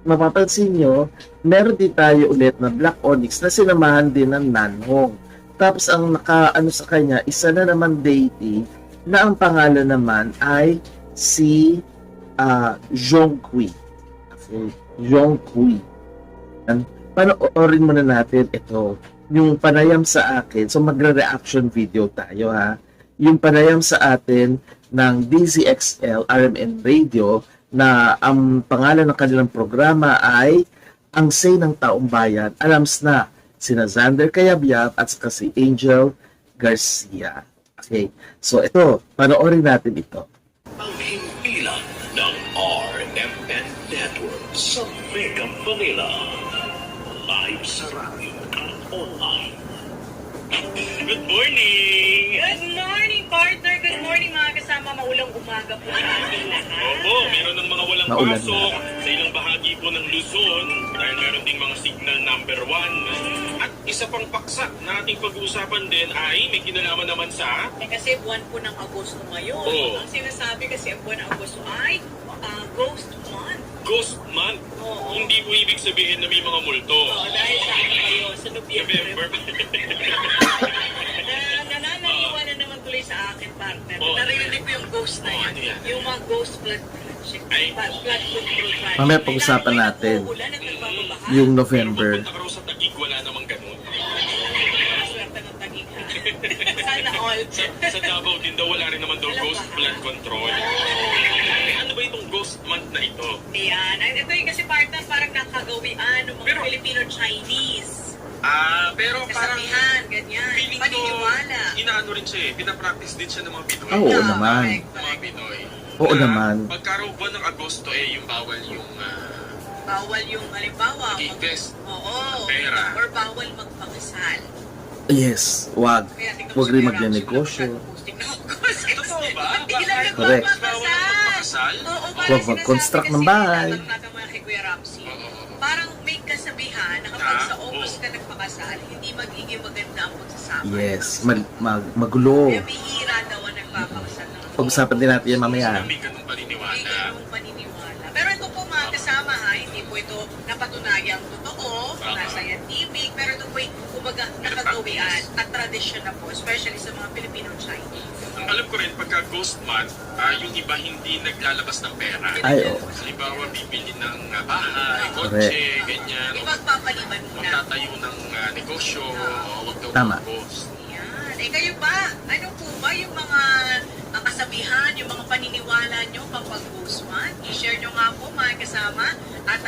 mapapansin nyo, meron din tayo ulit na Black Onyx na sinamahan din ng Nanhong. Tapos ang naka-ano sa kanya, isa na naman deity na ang pangalan naman ay si Zhonghui. Okay, Zhonghui. Panoorin muna natin ito, yung panayam sa akin. So magre-reaction video tayo ha. Yung panayam sa atin ng DZXL RMN Radio na ang pangalan ng kanilang programa ay Ang Say ng Taong Bayan. Alams na sina Xander Cayabyab at saka si Angel Garcia. Okay, so ito, panoorin natin ito. Ang himpilan ng RMN Network sa Mega Manila. Live sa radyo at online. Good morning! Good morning, partner! Good morning, mga kasama. Maulang umaga po sa ating lahat. Opo, meron ng mga walang Maulan pasok sa ilang bahagi po ng Luzon dahil meron ding mga signal number 1. At isa pang paksa na ating pag-uusapan din ay may kinalaman naman sa Kasi buwan po ng Agosto ngayon. Oo. Ang sinasabi kasi ang buwan ng Agosto ay Ghost Month. Ghost Month. Oo. Hindi po ibig sabihin na may mga multo. Oo, dahil sa ano kayo, sa Nobyembre. Nananaiwan na naman tuloy sa akin, partner. Oo. Narinig ko yung ghost na Oo, yan. ano yan? Yung mga ghost blood Ay. blood control. Mamaya pag-usapan natin Ulan at nagbababaha. yung Pero November. pagpunta ka raw sa Taguig, wala namang ganun. Swerte ng Taguig, ha? Sana all. Sa Davao din daw, wala rin naman daw Walang ghost baha. blood control. Ano ba itong ghost month na ito? Ayan. Ito yung kasi partner parang nakagawian ng mga Pero- Filipino-Chinese. Pero parang Kasabihan, ganyan. feeling ko, Paniniwala. inaano rin siya eh, pinapractice din siya ng mga Pinoy. Oo naman. Correct, Mga correct. Pinoy. Oo Na naman. Pagkaraw ba ng Agosto yung bawal yung Bawal yung halimbawa. invest. Oo. Pera. Or bawal magpakasal. Yes, wag. Kaya tingnan mo Huwag si rin Kuya magnenegosyo. Ramsey, nagpo-posting ng August. Totoo ba? Hindi lang Correct. Bawal ang magpakasal? Oo, Huwag parang mag-construct sinasabi ng kasi bahay. nila, tanong natin kay Kuya Ramsey. Oo. Parang may kasabihan na kapag sa Oo. August ka nagpakasal, hindi magiging maganda ang pagsasama. Yes, magulo. Kaya bihira daw ang nagpapakasal ng Pag-usapan din natin yan mamaya. May ganung May paniniwala. ganung paniniwala. Pero ito po mga kasama ha, hindi po ito napatunayang totoo, na scientific, pero ito po kumbaga nakagawian at tradisyon na po, especially sa mga Filipino-Chinese. Ang alam ko rin, pagka ghost month, yung iba hindi naglalabas ng pera. Ay, oo. Halimbawa, bibili ng bahay, Correct. kotse, ganyan. O Ipagpapaliban muna. magtatayo ng negosyo, wag daw Tama. ghost. Yan. Eh kayo ba? Ano po ba yung mga kasabihan, yung mga paniniwala nyo kapag ghost month? I-share nyo nga po mga kasama. At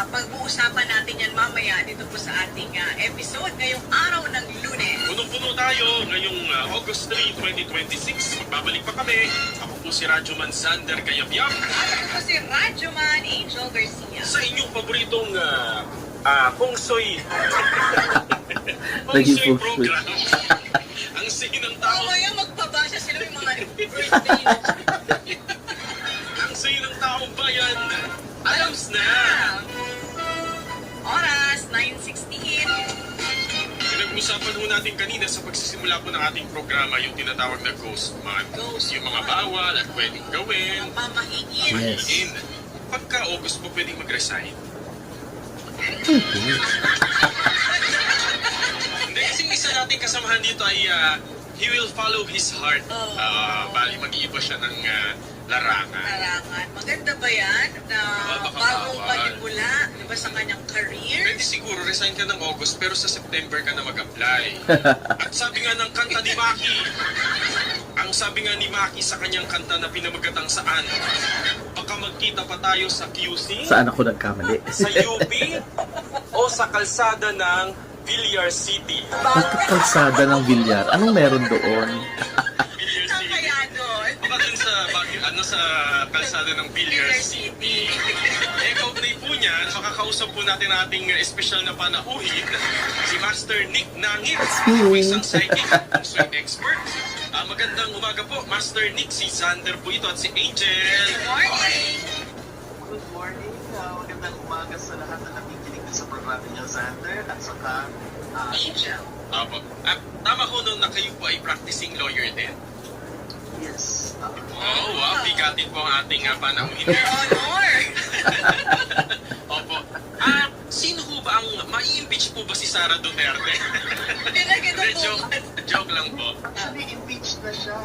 pag-uusapan natin yan mamaya dito po sa ating episode ngayong araw ng Lunes. Punong-puno tayo ngayong August 3, 2026. Magbabalik pa kami. Ako po si Radyo Man Xander Cayabyab. At ako po si Radyoman Angel Garcia. Sa inyong paboritong Feng Shui. Naging Feng Shui. program. Ang sige ng tao. Mamaya magpabasa sila yung mga birthday na Ang sige ng taong bayan. Alams na. Oras, 9:16. Pinag-usapan ho natin kanina sa pagsisimula po ng ating programa yung tinatawag na Ghost Month. Ghost Yung mga bawal at pwedeng gawin. Ang pamahiin. Yes. Mahiin. Pagka August po pwedeng mag-resign. Hindi, kasi isa nating kasamahan dito ay he will follow his heart. Oh. Bali, mag-iiba siya ng larangan. Larangan. Maganda ba yan? Na Baka bagong bawal. panimula, di ba, sa kanyang career? Pwede siguro resign ka ng August pero sa September ka na mag-apply. At sabi nga ng kanta ni Maki, ang sabi nga ni Maki sa kanyang kanta na pinamagatang saan, baka magkita pa tayo sa QC, Saan ako nagkamali? sa UP, o sa kalsada ng Villar City. Bakit kalsada ng Villar? Anong meron doon? Villar Saan City. kaya doon? Baka dun sa, sa kalsada ng Villar City. Eh, kaugnay po niyan, makakausap po natin ating espesyal na panauhin, si Master Nick Nangit. Ako isang psychic, swing expert. Magandang umaga po, Master Nick. Si Xander po ito at si Angel. Good morning! Good morning. Magandang umaga sa lahat na nakikinig sa programa niyo, Xander, at saka Angel. Apo. Tama ko nung na kayo po ay practicing lawyer din. Yes. Wow, bigatin po ang ating panauhin. Your Honor! Opo. Sara Duterte. Pinagkita Hindi, po. joke lang po. Actually, impeached na siya.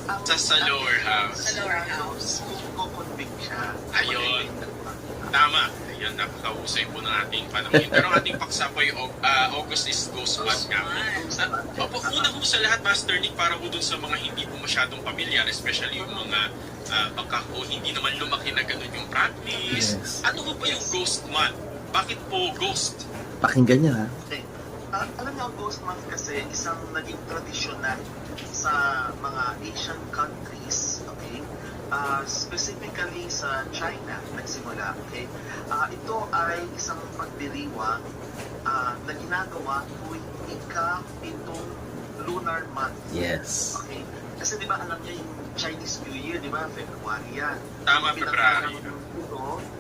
Ang, Sa lower house. Sa lower house. Kung convict siya. Ayun. Tama. Ayun, napakahusay po ng ating panahon. Pero ang ating paksa po ay August is Ghost Month nga po. Opo, una po sa lahat, Master Nick, para po dun sa mga hindi po masyadong pamilyar, especially yung mga baka po hindi naman lumaki na ganun yung practice. Yes. Ano po ba yung Ghost Month? Bakit po ghost? Pakinggan niya ha. Okay. Alam niyo, ang Ghost Month kasi isang naging tradisyon na sa mga Asian countries, okay? Specifically sa China, nagsimula, okay? Ito ay isang pagdiriwang na ginagawa tuwing ika-pitong lunar month. Yes. Okay? Kasi di ba alam niyo yung Chinese New Year, di ba? February yan. Tama, Ang February. pinaka-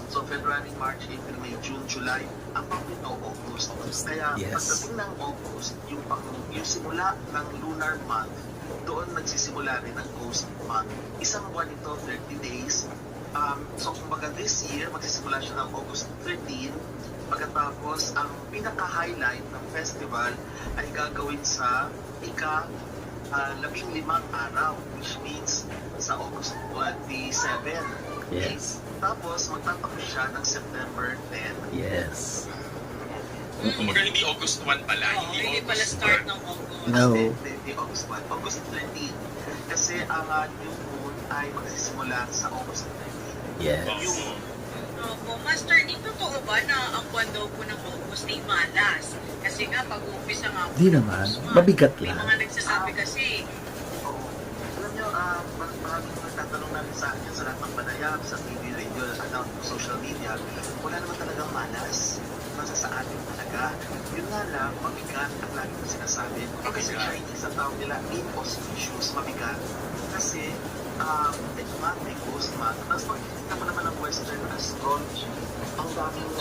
So, February, March, April, May, June, July, ang pangpito, August. Kaya, Yes. pagdating ng August, yung simula ng lunar month, doon nagsisimula rin ang ghost month. Isang buwan ito, 30 days. So, kumbaga this year, magsisimula siya ng August 13. Pagkatapos, ang pinaka-highlight ng festival ay gagawin sa ika-15 araw, which means sa August 27. Yes. Tapos, magtatapos siya ng September 10. Yes. Kumbaga hindi August 1 pala, Oo, hindi pala August start 1. ng August. No. Hindi August 1. August 13. Kasi ang new moon ay magsisimula sa August 13. Yes. Opo. Opo, Master, di totoo ba na ang buwan daw po ng August ay malas? Kasi nga, pag-uumpisa nga po. Di naman. Mabigat May lang. mga nagsasabi kasi, Oo. Alam niyo, maraming nagtatanong namin sa akin sa lahat ng panayam, sa TV, radio, social media, wala naman talagang malas. Nasa sa atin talaga. Yun nga lang, mabigat ang lagi ko sinasabi. Kasi sa Chinese, ang tawag nila inauspicious, mabigat. Kasi, ito nga, may ghost month. Tapos pag kita mo naman ng Western astrology, ang daming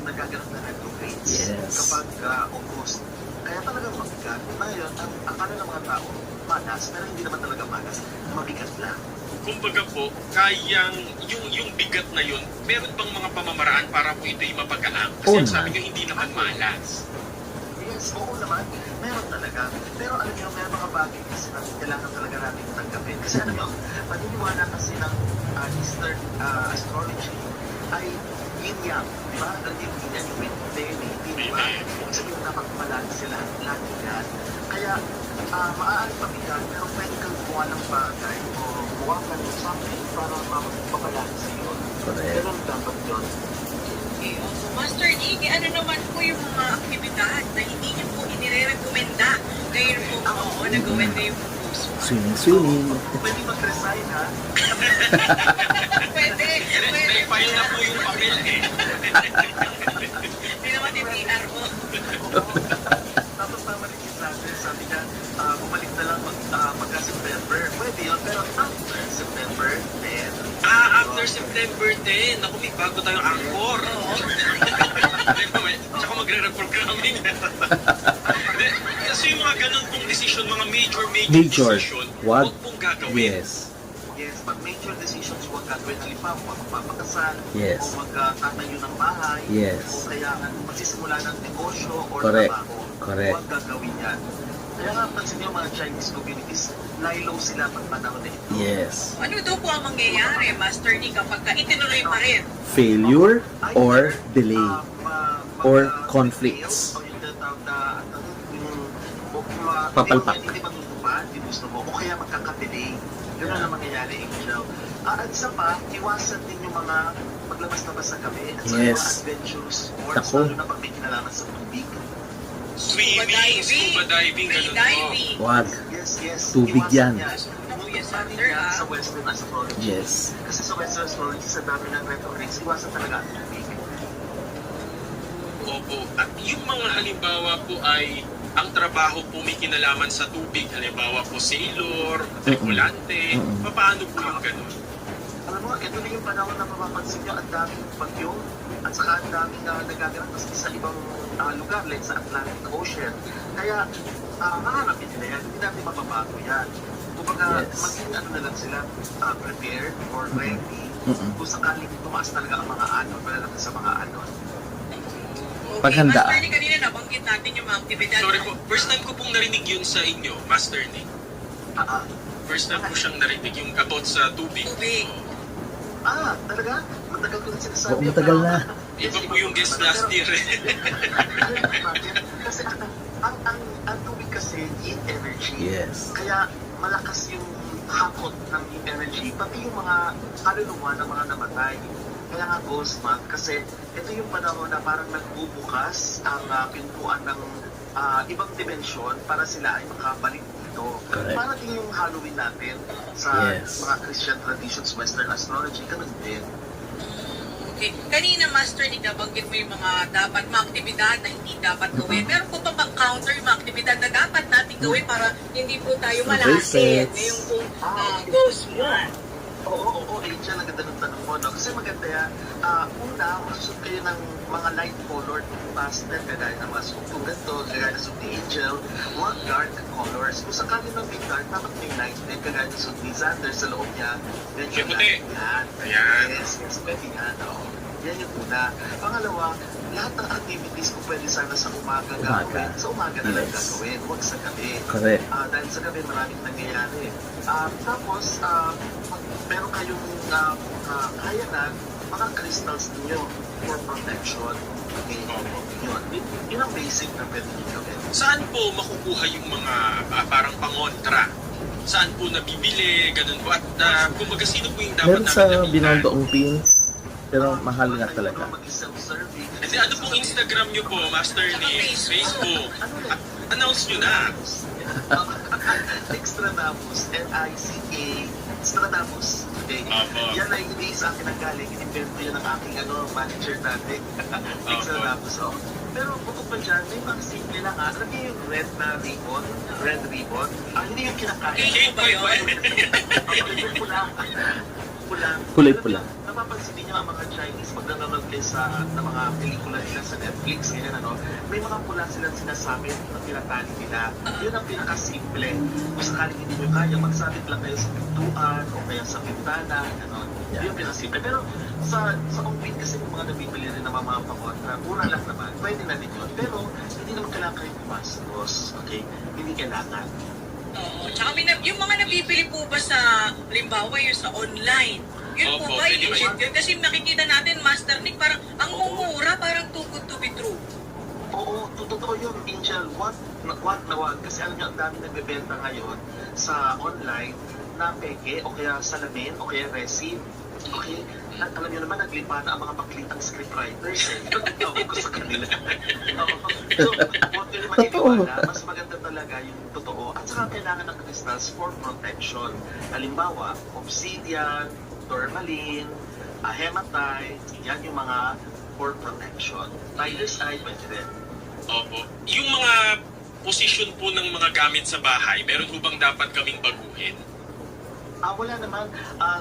nagaganap na retrogrades Yes. kapag August. Kaya talagang mabigat. Ngayon, ang akala ng mga tao, malas, pero hindi naman talaga malas. Mabigat lang. Kumbaga po, kayang yung bigat na yun, meron bang mga pamamaraan para po ito'y mapagaan? Kasi Oo ang sabi naman. nyo, hindi naman malas. Yes, oo naman. Meron talaga. Pero alam niyo, may mga bagay kasi na kailangan talaga natin tanggapin. Kasi alam niyo, paniniwala kasi ng Eastern astrology ay yin-yang. Di ba? Ang yin-yang, yung yin-yang, di ba? Ibig sabihin dapat malagi sila. Lagi yan. Kaya, maaaring mabigat, pero pwede kang gumawa ng bagay o gumawa ka ng something para mapabalagi sa iyo. Correct. Ganun dapat yun. okay, opo. Master Nick, ano naman po yung mga aktibidad na hindi niyo po inirekomenda ngayon po po na gawin na yung Ghost Month? Swimming. Pwede mag-resign, ha? Pwede, pwede. Nai-file na po yung papel eh. Hindi naman yung PRO. Tapos pamalikin natin, sabi niya, bumalik na lang magka-September. Pwede yun, pero after September 10. After September 10, naku, may bago tayong angkor. Oo. Tsaka magre-reprogramming. Hindi, kasi yung mga ganun pong decision, mga major Major. decision, Wag. huwag pong gagawin. Yes. Yes, pag major decisions huwag gagawin. Halimbawa, magpapakasal, Yes. o magtatayo ng bahay, Yes. o kaya magsisimula ng negosyo or Correct. trabaho. Correct. Huwag gagawin yan. Kaya nga, pansin niyo mga Chinese communities, lie-low sila pag panahon na ito. Yes. Ano daw po ang mangyayari, Master Nick, kapag itinuloy pa rin? Failure or delay. or Mag- conflicts. O yung tinatawag na, Papalpak. Hindi matutupad, yung gusto mo, o kaya magkakadelay. Ganun ang mangyayari, Angel. At isa pa, iwasan din yung mga maglabas-labas sa gabi at sa Yes. mga adventurous sports, Naku. lalo na pag may kinalaman sa tubig. Swimming, scuba diving, free ganun po. diving. Wag. Yes, yes. Tubig iwasan yan. Ano yan, Sabi Sander, niya ah? sa Western astrology. Yes. Kasi sa Western astrology, sa dami ng retrogrades, iwasan talaga ang tubig. Opo. At yung mga halimbawa po ay ang trabaho po may kinalaman sa tubig. Halimbawa po sailor, tripulante. Mm-mm. Paano po yung ganun? Alam mo, ito na yung panahon na mapapansin nyo, ang daming bagyo at saka ang daming nagaganap kasi sa ibang lugar, like sa Atlantic Ocean. Kaya, mahanapin nila yan, hindi natin mapabago yan. Kumbaga, Yes. maging ano na lang sila, prepared or ready Mm-mm. kung sakaling tumaas talaga ang mga anon, malalaki sa mga anon. Okay, Paghandaan. Master Nick, kanina nabanggit natin yung mga aktibidad. Sorry po, first time ko pong narinig yun sa inyo, Master Nick. Ah, First time ko siyang narinig, yung about sa tubig. Tubig. talaga? Matagal ko na sinasabi. Oo, matagal na. Iba po yung guest last year eh. Kasi ang tubig kasi heat energy. Yes. Kaya malakas yung hakot ng heat energy, pati yung mga kaluluwa ng mga namatay. Kaya nga ghost month kasi ito yung panahon na parang nagbubukas ang pintuan ng ibang dimensyon para sila ay makabalik dito. Correct. Para din yung Halloween natin sa Yes. mga Christian traditions, Western astrology, ganun din. Okay. Kanina, Master Nick, nabanggit mo yung mga dapat, mga aktibidad na hindi dapat gawin. Meron po ba bang counter yung mga aktibidad na dapat natin gawin para hindi po tayo malasin Bracelets. ngayong pong ghost month? Oo, Angel, ang ganda ng tanong mo, no? Kasi maganda yan. Una, masusunod kayo ng mga light colored pastel, kagaya ng mga suot kung ganito, kagaya ng suot ni Angel, mga dark colors. Kung sakali ng may dark, dapat may light din, kagaya ng suot ni Xander sa loob niya. Medyo Yung puti. light yan. Ayan. Yes, pwede yan, oo. Yan yung una. Pangalawa, lahat ng activities ko pwede sana sa umaga gagawin. Sa umaga na lang Yes. gagawin, huwag sa gabi. Correct. Dahil sa gabi maraming nangyayari. Tapos, meron kayong kaya na mga crystals ninyo for protection. Okay, yun. Yun ang basic na pwede nyo gawin. Saan po makukuha yung mga parang pangontra? Saan po nabibili, ganun po? At kumbaga sino po yung dapat Meron sa namin Binondoong Pin, pero mahal na talaga. Mag-self-serving. Kasi ano pong Instagram nyo po, Master ni Facebook? Announce nyo na. Nick Stradamus, N-I-C-A, Stradamus. Okay. Opo. Yan ay hindi sa akin ang galing. Inimbento yan ng aking manager dati. Nick Opo. Stradamus. Oh. Pero bukod pa dyan, may mga simple lang ha. Alam niyo yung red na ribbon? Red ribbon? Hindi yung kinakain. Cake ba yun? Yung pula. Kulay-pula. Napapansin niyo ang mga Chinese pag nanonood kayo sa ng mga pelikula nila sa Netflix, ganyan ano, may mga pula silang sinasabi na tinatali nila. Yun ang pinakasimple. Kung sakaling hindi nyo kaya, magsabit lang kayo sa pintuan o kaya sa bintana, gano'n. Yeah. Yun yung pinakasimple. Pero sa Ongpin kasi yung mga nabibili rin ng mga pakontra, mura lang naman, pwede na din yun. Pero hindi naman kailangan kayo gumastos, okay? Hindi kailangan. Oo. Tsaka yung mga nabibili po ba sa, halimbawa yung sa online, yun po Opo, ba pwede ba legit yun? Kasi makikita natin, Master Nick, parang ang mumura, parang too good to be true. Oo, totoo yun, Angel. What na wag? Kasi alam niyo, ang dami nagbebenta ngayon sa online na peke o kaya salamin o kaya resin. Okay? At alam niyo naman, naglipa na ang mga paklitang scriptwriters eh. Tawag ko sa kanila. Oo. So, huwag kayo maniniwala. Mas maganda talaga yung totoo. At saka kailangan ng crystals for protection. Halimbawa, obsidian, tourmaline, hematite, yan yung mga for protection. Tiger's eye, pwede rin. Opo. Yung mga posisyon po ng mga gamit sa bahay, meron po bang dapat kaming baguhin? Wala naman.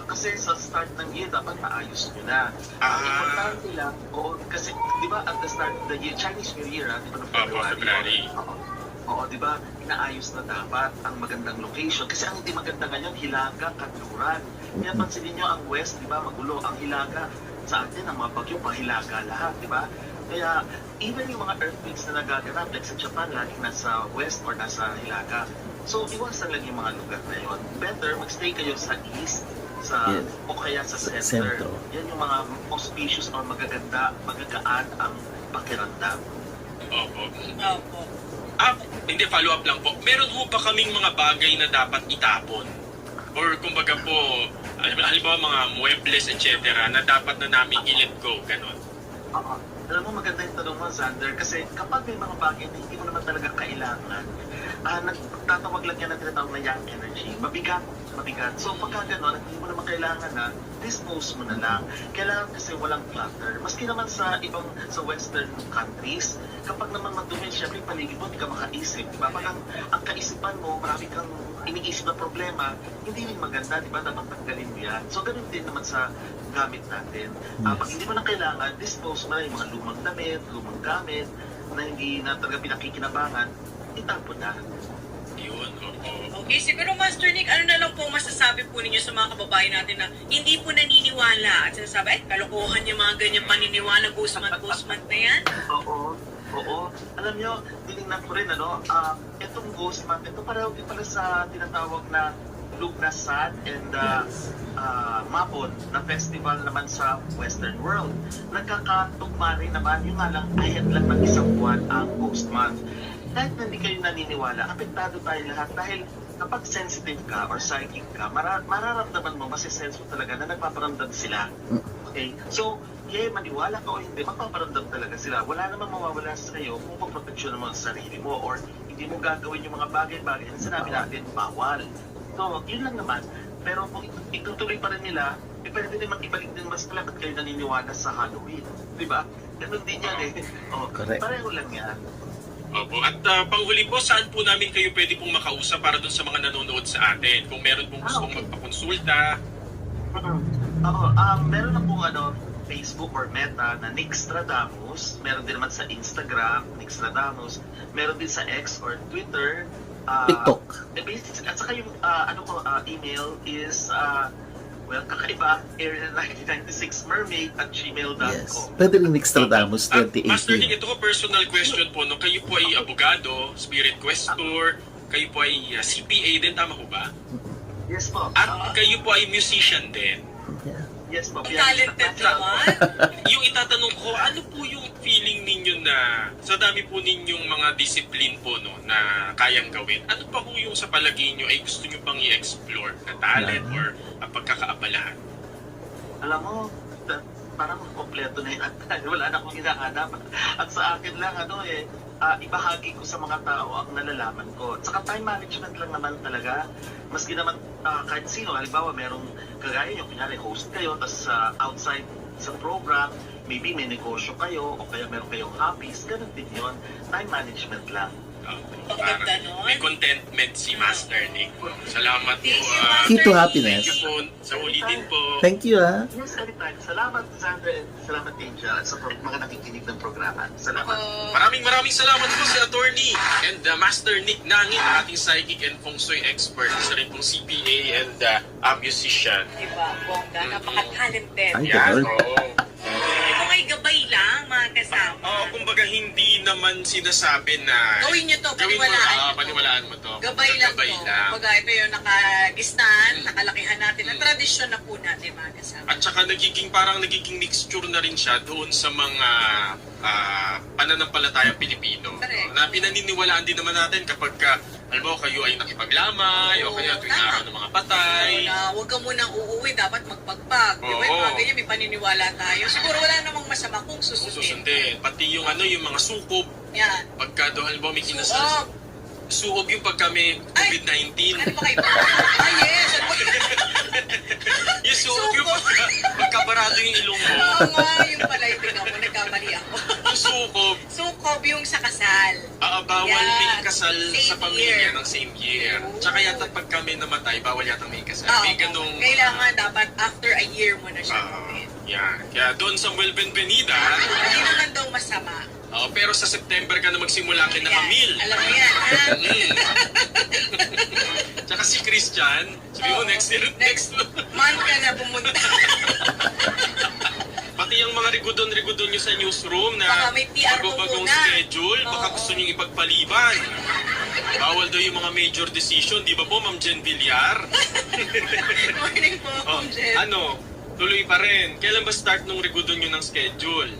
Kasi sa start ng year, dapat maayos nyo na. Importante lang, kasi, di ba, at the start of the year, Chinese New Year, di ba, Opo, February. Oo, di ba, inaayos na dapat ang magandang location. Kasi ang hindi maganda ngayon, Hilaga, Kanluran. Kaya pansinin nyo, ang West, di ba, magulo. Ang Hilaga, sa atin, ang mga bagyo, pahilaga lahat, di ba? Kaya, even yung mga earthquakes na nagaganap, like sa Japan, laging nasa West or nasa Hilaga. So, iwasan lang yung mga lugar na yun. Better, magstay kayo sa East, Yes. o kaya sa Center. Sentro. Yan yung mga auspicious or magaganda, magagaan ang pakiramdam. Opo. Opo. Hindi, follow up lang po. Meron po ba kaming mga bagay na dapat itapon? Or kumbaga po, halimbawa mga muebles, etc. na dapat na namin i-let go, ganon. Oo. Alam mo, maganda yung tanong mo, Xander, kasi kapag may mga bagay na hindi mo naman talaga kailangan, nagtatawag lang yan na tinatawag na yang energy. Mabigat. So pagka gano'n, hindi mo naman kailangan na, dispose mo na lang. Kailangan kasi walang clutter. Maski naman sa sa western countries, kapag naman madumi, syempre paligid mo, hindi ka makaisip. Diba? Pag ang kaisipan mo, marami kang iniisip na problema, hindi rin maganda, di ba? Dapat tanggalin mo yan. So ganun din naman sa gamit natin. Pag hindi mo na kailangan, dispose mo na yung mga lumang damit, lumang gamit, na hindi na talaga pinakikinabangan, itapon na. Yun, oo. Okay, siguro Master Nick, ano na lang po masasabi po ninyo sa mga kababayan natin na hindi po naniniwala at sinasabi, kalokohan yung mga ganyan paniniwala, ghost month na yan? Oo. Oo. Alam nyo, tinignan ko rin, itong Ghost Month, ito pareho din pala sa tinatawag na Lugnasad and Mapon na festival naman sa Western world. Nagkakatugma rin naman, yung nga lang, ayat lang ng isang buwan ang Ghost Month. Kahit na hindi kayo naniniwala, apektado tayo lahat dahil kapag sensitive ka or psychic ka, mararamdaman mo, masisense mo talaga na nagpaparamdam sila. Okay? So, maniwala ka o hindi, magpaparamdam talaga sila. Wala namang mawawala sa iyo kung pagproteksyon mo ang sarili mo or hindi mo gagawin yung mga bagay-bagay na sinabi natin bawal. So, yun lang naman. Pero kung itutuloy pa rin nila, pwede din mag-ibalik din mas talaga kayo naniniwala sa Halloween. Diba? Ganun din yan eh. Correct. Pareho lang yan. Opo. At panghuli po, saan po namin kayo pwede pong makausap para dun sa mga nanonood sa atin? Kung meron pong gustong Okay. magpakonsulta. Meron na pong Facebook or Meta na Nick Stradamus. Meron din naman sa Instagram, Nick Stradamus. Meron din sa X or Twitter. TikTok. At saka yung email is kakaiba, area1996mermaid@gmail.com. Yes. Pwede rin Nickstradamus At Master 2018. Nick, ito ko personal question po. No? Kayo po ay abogado, spirit questor, kayo po ay CPA din, tama po ba? Yes po. At kayo po ay musician din. Yeah. Yes po. Ang talented naman. Yung itatanong ko, ano po yung feeling ninyo na sa dami po ninyong mga discipline po no, na kayang gawin, ano pa po yung sa palagay nyo ay gusto nyo pang i-explore na talent or pagkakaabalahan? Alam mo, parang kompleto na yun. Wala na akong hinahanap. At sa akin lang, ibahagi ko sa mga tao ang nalalaman ko. At saka time management lang naman talaga. Maski naman kahit sino, halimbawa merong kagaya nyo, kunyari host kayo, tapos outside sa program, maybe may negosyo kayo, o kaya meron kayong hobbies, ganun din yun. Time management lang. Ang ganda nun. May contentment si Master Nick. Salamat po. Thank you, Key to Master happiness. Thank you po sa ulitin po. Thank you, ah. Yes, anytime. Salamat, Sandra, and salamat, Angel, at sa mga nakikinig ng programa. Salamat. Maraming salamat po si Attorney and Master Nick Nangin, ating psychic and feng shui expert. Isa rin pong CPA and musician. Diba, bongga, napaka-talented. Ay, Yan, ganun. oo. Ito may gabay lang, mga kasama. Kumbaga hindi naman sinasabi na Gawin nyo to, gawin mo, paniwalaan. paniwalaan mo to. Gabay lang Gabay to. lang. Kumbaga, ito yung nakalistan, nakalakihan natin. Ang tradisyon na po natin, mga kasama. At saka parang nagiging mixture na rin siya doon sa mga pananampalatayang Pilipino. Correct. Na pinaniniwalaan din naman natin kapag halimbawa kayo ay nakipaglamay o kaya tuwing tama. araw ng mga patay. Na huwag ka munang uuwi, dapat magpagpag. Di ba? Yung Oo. mga ganyan, may paniniwala tayo. Siguro wala namang masama kung Kung susundin. susundin. Pati yung yung mga sukob. Yan. Pagka doon halimbawa may kinasal. Suob. Suob yung pagka may COVID-19. Ano ba kayo? Yes! Yung suob yung pagkabarado yung ilong mo. Oo nga, yung pala yung tingnan mo, nagkamali ako. Yung sukob. Sukob yung sa kasal. Bawal Yan. may kasal sa Same pamilya year. ng same year. Tsaka yata pag kami namatay, bawal yata may kasal. Oo. May ganung... Kailangan dapat after a year mo na siya gawin. Yan. Kaya doon sa Benvenida, Hindi naman daw masama. pero sa September ka na magsimula ka na Yan. Camille. Alam mo yan, ha? Tsaka si Christian, sabi mo Oo. next Month ka na pumunta. Pati yung mga rigudon nyo sa newsroom na Baka may PR mo bago-bagong muna. schedule, baka Oo. gusto nyo ipagpaliban. Bawal daw yung mga major decision, di ba po, Ma'am Jen Villar? Morning po, Oh, Ma'am Jen. tuloy pa rin. Kailan ba start nung rigudon nyo ng schedule?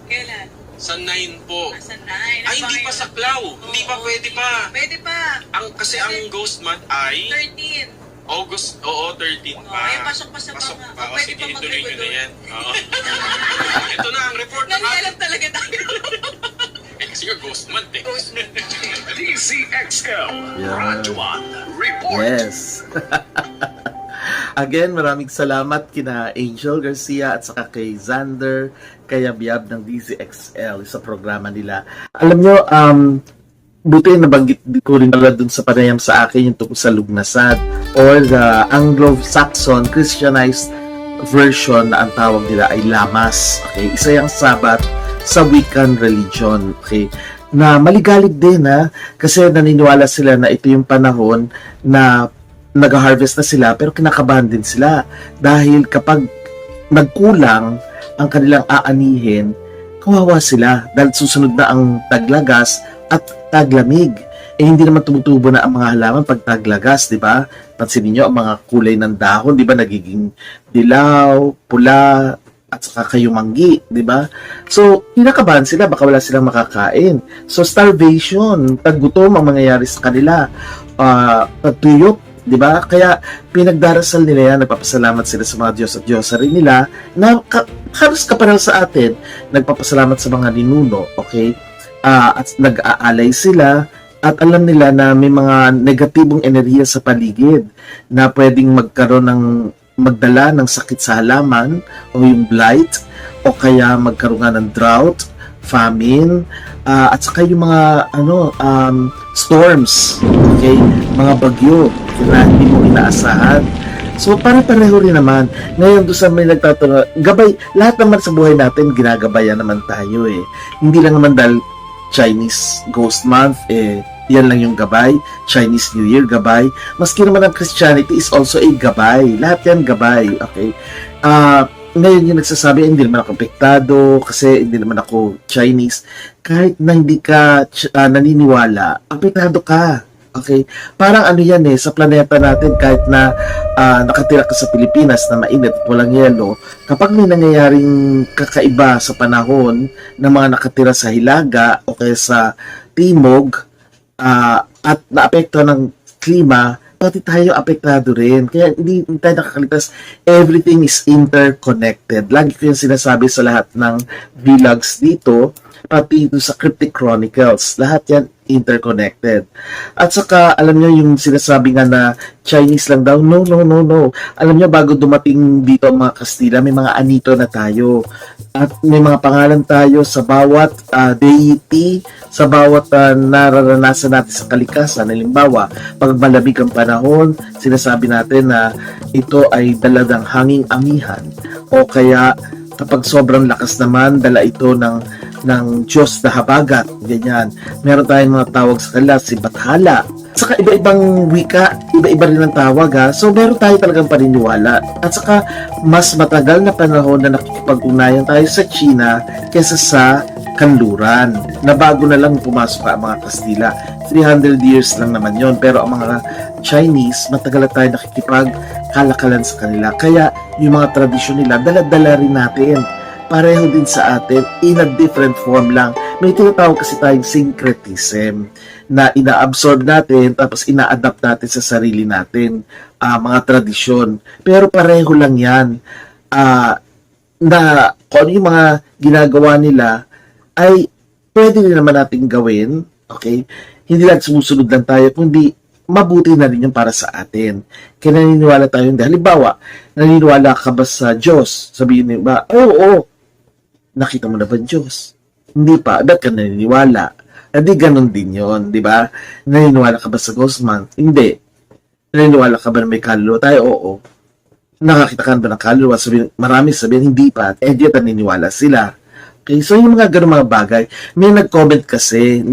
Kailan? Sa 9 po. Nasa 9. Ay, hindi pa saklaw. Hindi pa, pwede pa. Pwede pa. Kasi ang ghost month ay 13. August, 13 pa. Ay, pasok pa sa Pasok mga. pa. O, Pwede sige, pa ituloy nyo na magrigudon. yan. Oo. Ito na ang report. Nanialam talaga tayo. Kasi nga ghost month eh. Ghost mo. DCXL Yeah. Rajuan Report. Yes. Again, maraming salamat kina Angel Garcia at saka kay Xander Kayabyab ng DZXL sa programa nila. Alam nyo, buti nabanggit ko rin pala dun sa panayam sa akin yung tungkol sa Lugnasad or the Anglo-Saxon Christianized version na ang tawag nila ay Lamas. Okay? Isa yung Sabat sa Wiccan religion. Okay? na maligalig din kasi naniniwala sila na ito yung panahon na nag-harvest na sila pero kinakabahan din sila dahil kapag nagkulang ang kanilang aanihin, kawawa sila dahil susunod na ang taglagas at taglamig. Hindi naman tumutubo na ang mga halaman pag taglagas, di ba? Pansinin niyo ang mga kulay ng dahon, di ba? Nagiging dilaw, pula, at saka kayumanggi, di ba? So, kinakabahan sila, baka wala silang makakain. So, starvation, taggutom ang mangyayari sa kanila. Pagtuyok, di ba? Kaya, pinagdarasal nila yan, nagpapasalamat sila sa mga Diyos at Diyosa rin nila, na halos kaparal sa atin, nagpapasalamat sa mga ninuno, okay? At nag-aalay sila, at alam nila na may mga negatibong enerhiya sa paligid na pwedeng magdala ng sakit sa halaman o yung blight o kaya magkaroon nga ng drought, famine, at saka yung mga storms, okay? Mga bagyo na hindi mo inaasahan. So, pare-pareho rin naman. Ngayon, doon sa may nagtatanong, gabay, lahat naman sa buhay natin, ginagabayan naman tayo eh. Hindi lang naman dahil Chinese Ghost Month, yan lang yung gabay. Chinese New Year, gabay. Maski naman ang Christianity is also a gabay. Lahat yan gabay, okay? Ngayon yung nagsasabi, hindi naman ako apektado kasi hindi naman ako Chinese. Kahit na hindi ka naniniwala, apektado ka. Okay? Parang ano yan sa planeta natin, kahit na nakatira ka sa Pilipinas na mainit at walang yelo, kapag may nangyayaring kakaiba sa panahon ng mga nakatira sa Hilaga o kaya sa Timog at naapekto ng klima, pati tayo apektado rin. Kaya hindi tayo nakakaligtas. Everything is interconnected. Lagi ko yung sinasabi sa lahat ng vlogs dito, pati dito sa Cryptic Chronicles. Lahat yan interconnected. At saka, alam nyo yung sinasabi nga na Chinese lang daw. No. Alam nyo, bago dumating dito ang mga Kastila, may mga anito na tayo. At may mga pangalan tayo sa bawat deity, sa bawat nararanasan natin sa kalikasan. Halimbawa, pag malamig ang panahon, sinasabi natin na ito ay dala ng hanging amihan. O kaya, kapag sobrang lakas naman, dala ito ng Diyos na habagat, ganyan. Meron tayong mga tawag sa kanila, si Bathala. Saka iba-ibang wika, iba-iba rin ang tawag So meron tayo talagang paniniwala. At saka mas matagal na panahon na nakikipag-ugnayan tayo sa China kaysa sa kanluran. Na bago na lang pumasok ang mga Kastila. 300 years lang naman yon. Pero ang mga Chinese, matagal na tayo nakikipag-kalakalan sa kanila. Kaya yung mga tradisyon nila, dala-dala rin natin. Pareho din sa atin, in a different form lang. May tinatawag kasi tayong syncretism na ina-absorb natin tapos ina-adapt natin sa sarili natin, mga tradisyon. Pero pareho lang yan. Na kung ano yung mga ginagawa nila ay pwede rin naman natin gawin, okay? Hindi lang sumusunod lang tayo, kundi mabuti na rin yung para sa atin. Kaya naniniwala tayo hindi. Halimbawa, naniniwala ka ba sa Diyos? Sabihin niyo ba, oo. Nakita mo na ba Diyos? Hindi pa. Ba't ka naniniwala? Hindi ganun din yun, di ba? Naniniwala ka ba sa Ghost Month? Hindi. Naniniwala ka ba na may kaluluwa tayo? Oo. Nakakita ka ba ng kaluluwa? Marami sabihin, hindi pa. Di at naniniwala sila. Okay, so yung mga ganun mga bagay. May nag-comment kasi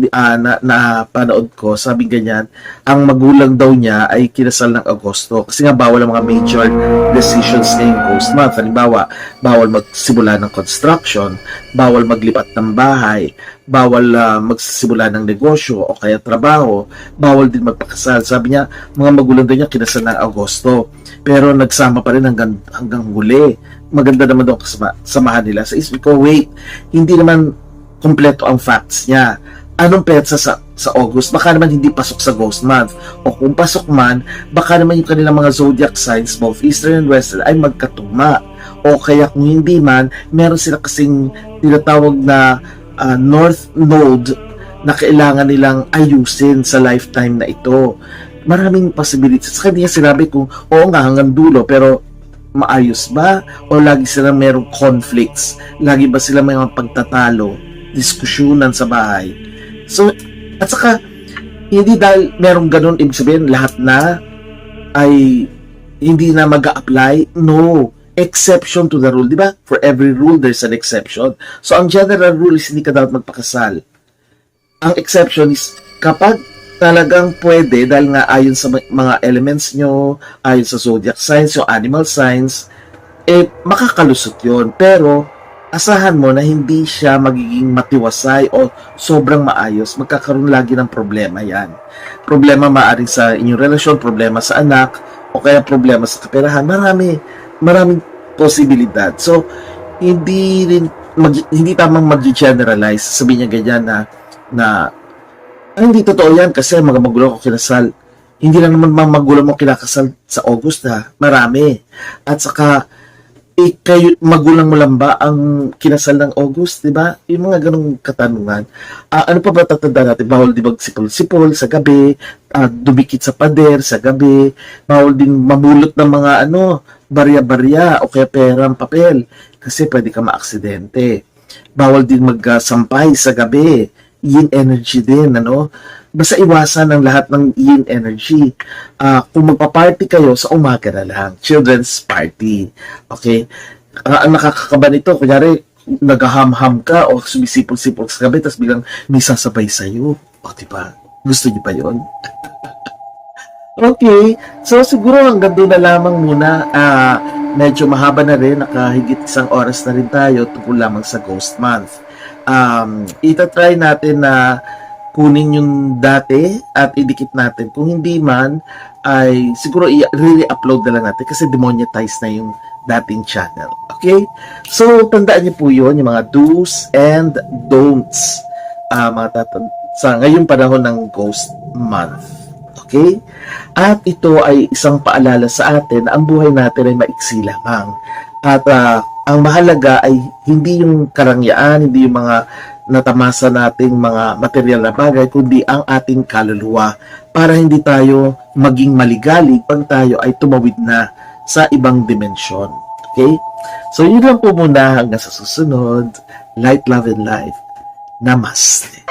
na panood ko, sabi ganyan, ang magulang daw niya ay kinasal ng Agosto kasi nga bawal ang mga major decisions ngayong Ghost Month. Halimbawa, bawal magsimula ng construction, bawal maglipat ng bahay, bawal magsimula ng negosyo o kaya trabaho, bawal din magpakasal. Sabi niya, mga magulang daw niya kinasal ng Agosto, pero nagsama pa rin hanggang huli. Maganda naman daw samahan nila. Sa isip ko, wait, hindi naman kompleto ang facts niya. Anong petsa sa August? Baka naman hindi pasok sa Ghost Month. O kung pasok man, baka naman yung kanilang mga zodiac signs, both Eastern and Western, ay magkatugma. O kaya kung hindi man, meron sila kasing tinatawag na North Node na kailangan nilang ayusin sa lifetime na ito. Maraming possibilities. Sa kanya sinabi kung, oo nga, hanggang dulo, pero maayos ba? O lagi sila merong conflicts? Lagi ba sila may mga pagtatalo? Diskusyonan sa bahay? So, at saka, hindi dahil merong ganun, ibig sabihin, lahat na ay hindi na mag-a-apply. No. Exception to the rule. Di ba? For every rule, there's an exception. So, ang general rule is hindi ka dapat magpakasal. Ang exception is kapag talagang pwede, dahil nga ayon sa mga elements nyo, ayon sa zodiac signs, yung animal signs, makakalusot yun. Pero, asahan mo na hindi siya magiging matiwasay o sobrang maayos. Magkakaroon lagi ng problema yan. Problema maaaring sa inyong relasyon, problema sa anak, o kaya problema sa kaperahan. Maraming posibilidad. So, hindi tamang mag-generalize. Sabihin niya ganyan na hindi totoo yan kasi mga magulang ko kinasal. Hindi lang naman mga magulang mo kinakasal sa August marami. At saka, kayo, magulang mo lang ba ang kinasal ng August, di ba? Yung mga ganong katanungan. Ano pa ba tatanda natin? Bawal di magsipol-sipol sa gabi, dumikit sa pader sa gabi, bawal din mamulot ng mga barya-barya o kaya perang papel kasi pwede ka maaksidente. Bawal din magsampay sa gabi. Yin energy din, Basta iwasan ang lahat ng yin energy. Kung magpa-party kayo, sa umaga na lang. Children's party. Okay? Ang nakakakaba nito, kunyari, naghaham-ham ka o sumisipol-sipol sa gabi, tapos biglang may sasabay sa'yo. O, diba? Gusto niyo pa yun? Okay. So, siguro hanggang doon na lamang muna. Medyo mahaba na rin. Nakahigit 1 oras na rin tayo tungkol lamang sa Ghost Month. Itatry natin na kunin yung dati at idikit natin. Kung hindi man, ay siguro i-re-upload na lang natin kasi demonetize na yung dating channel. Okay? So, tandaan niyo po yun, yung mga do's and don'ts sa ngayong panahon ng Ghost Month. Okay? At ito ay isang paalala sa atin na ang buhay natin ay maiksi lamang. At ang mahalaga ay hindi yung karangyaan, hindi yung mga natamasa nating mga material na bagay, kundi ang ating kaluluwa para hindi tayo maging maligalig pag tayo ay tumawid na sa ibang dimensyon. Okay? So, yun lang po muna hanggang sa susunod. Light, love, and life. Namaste.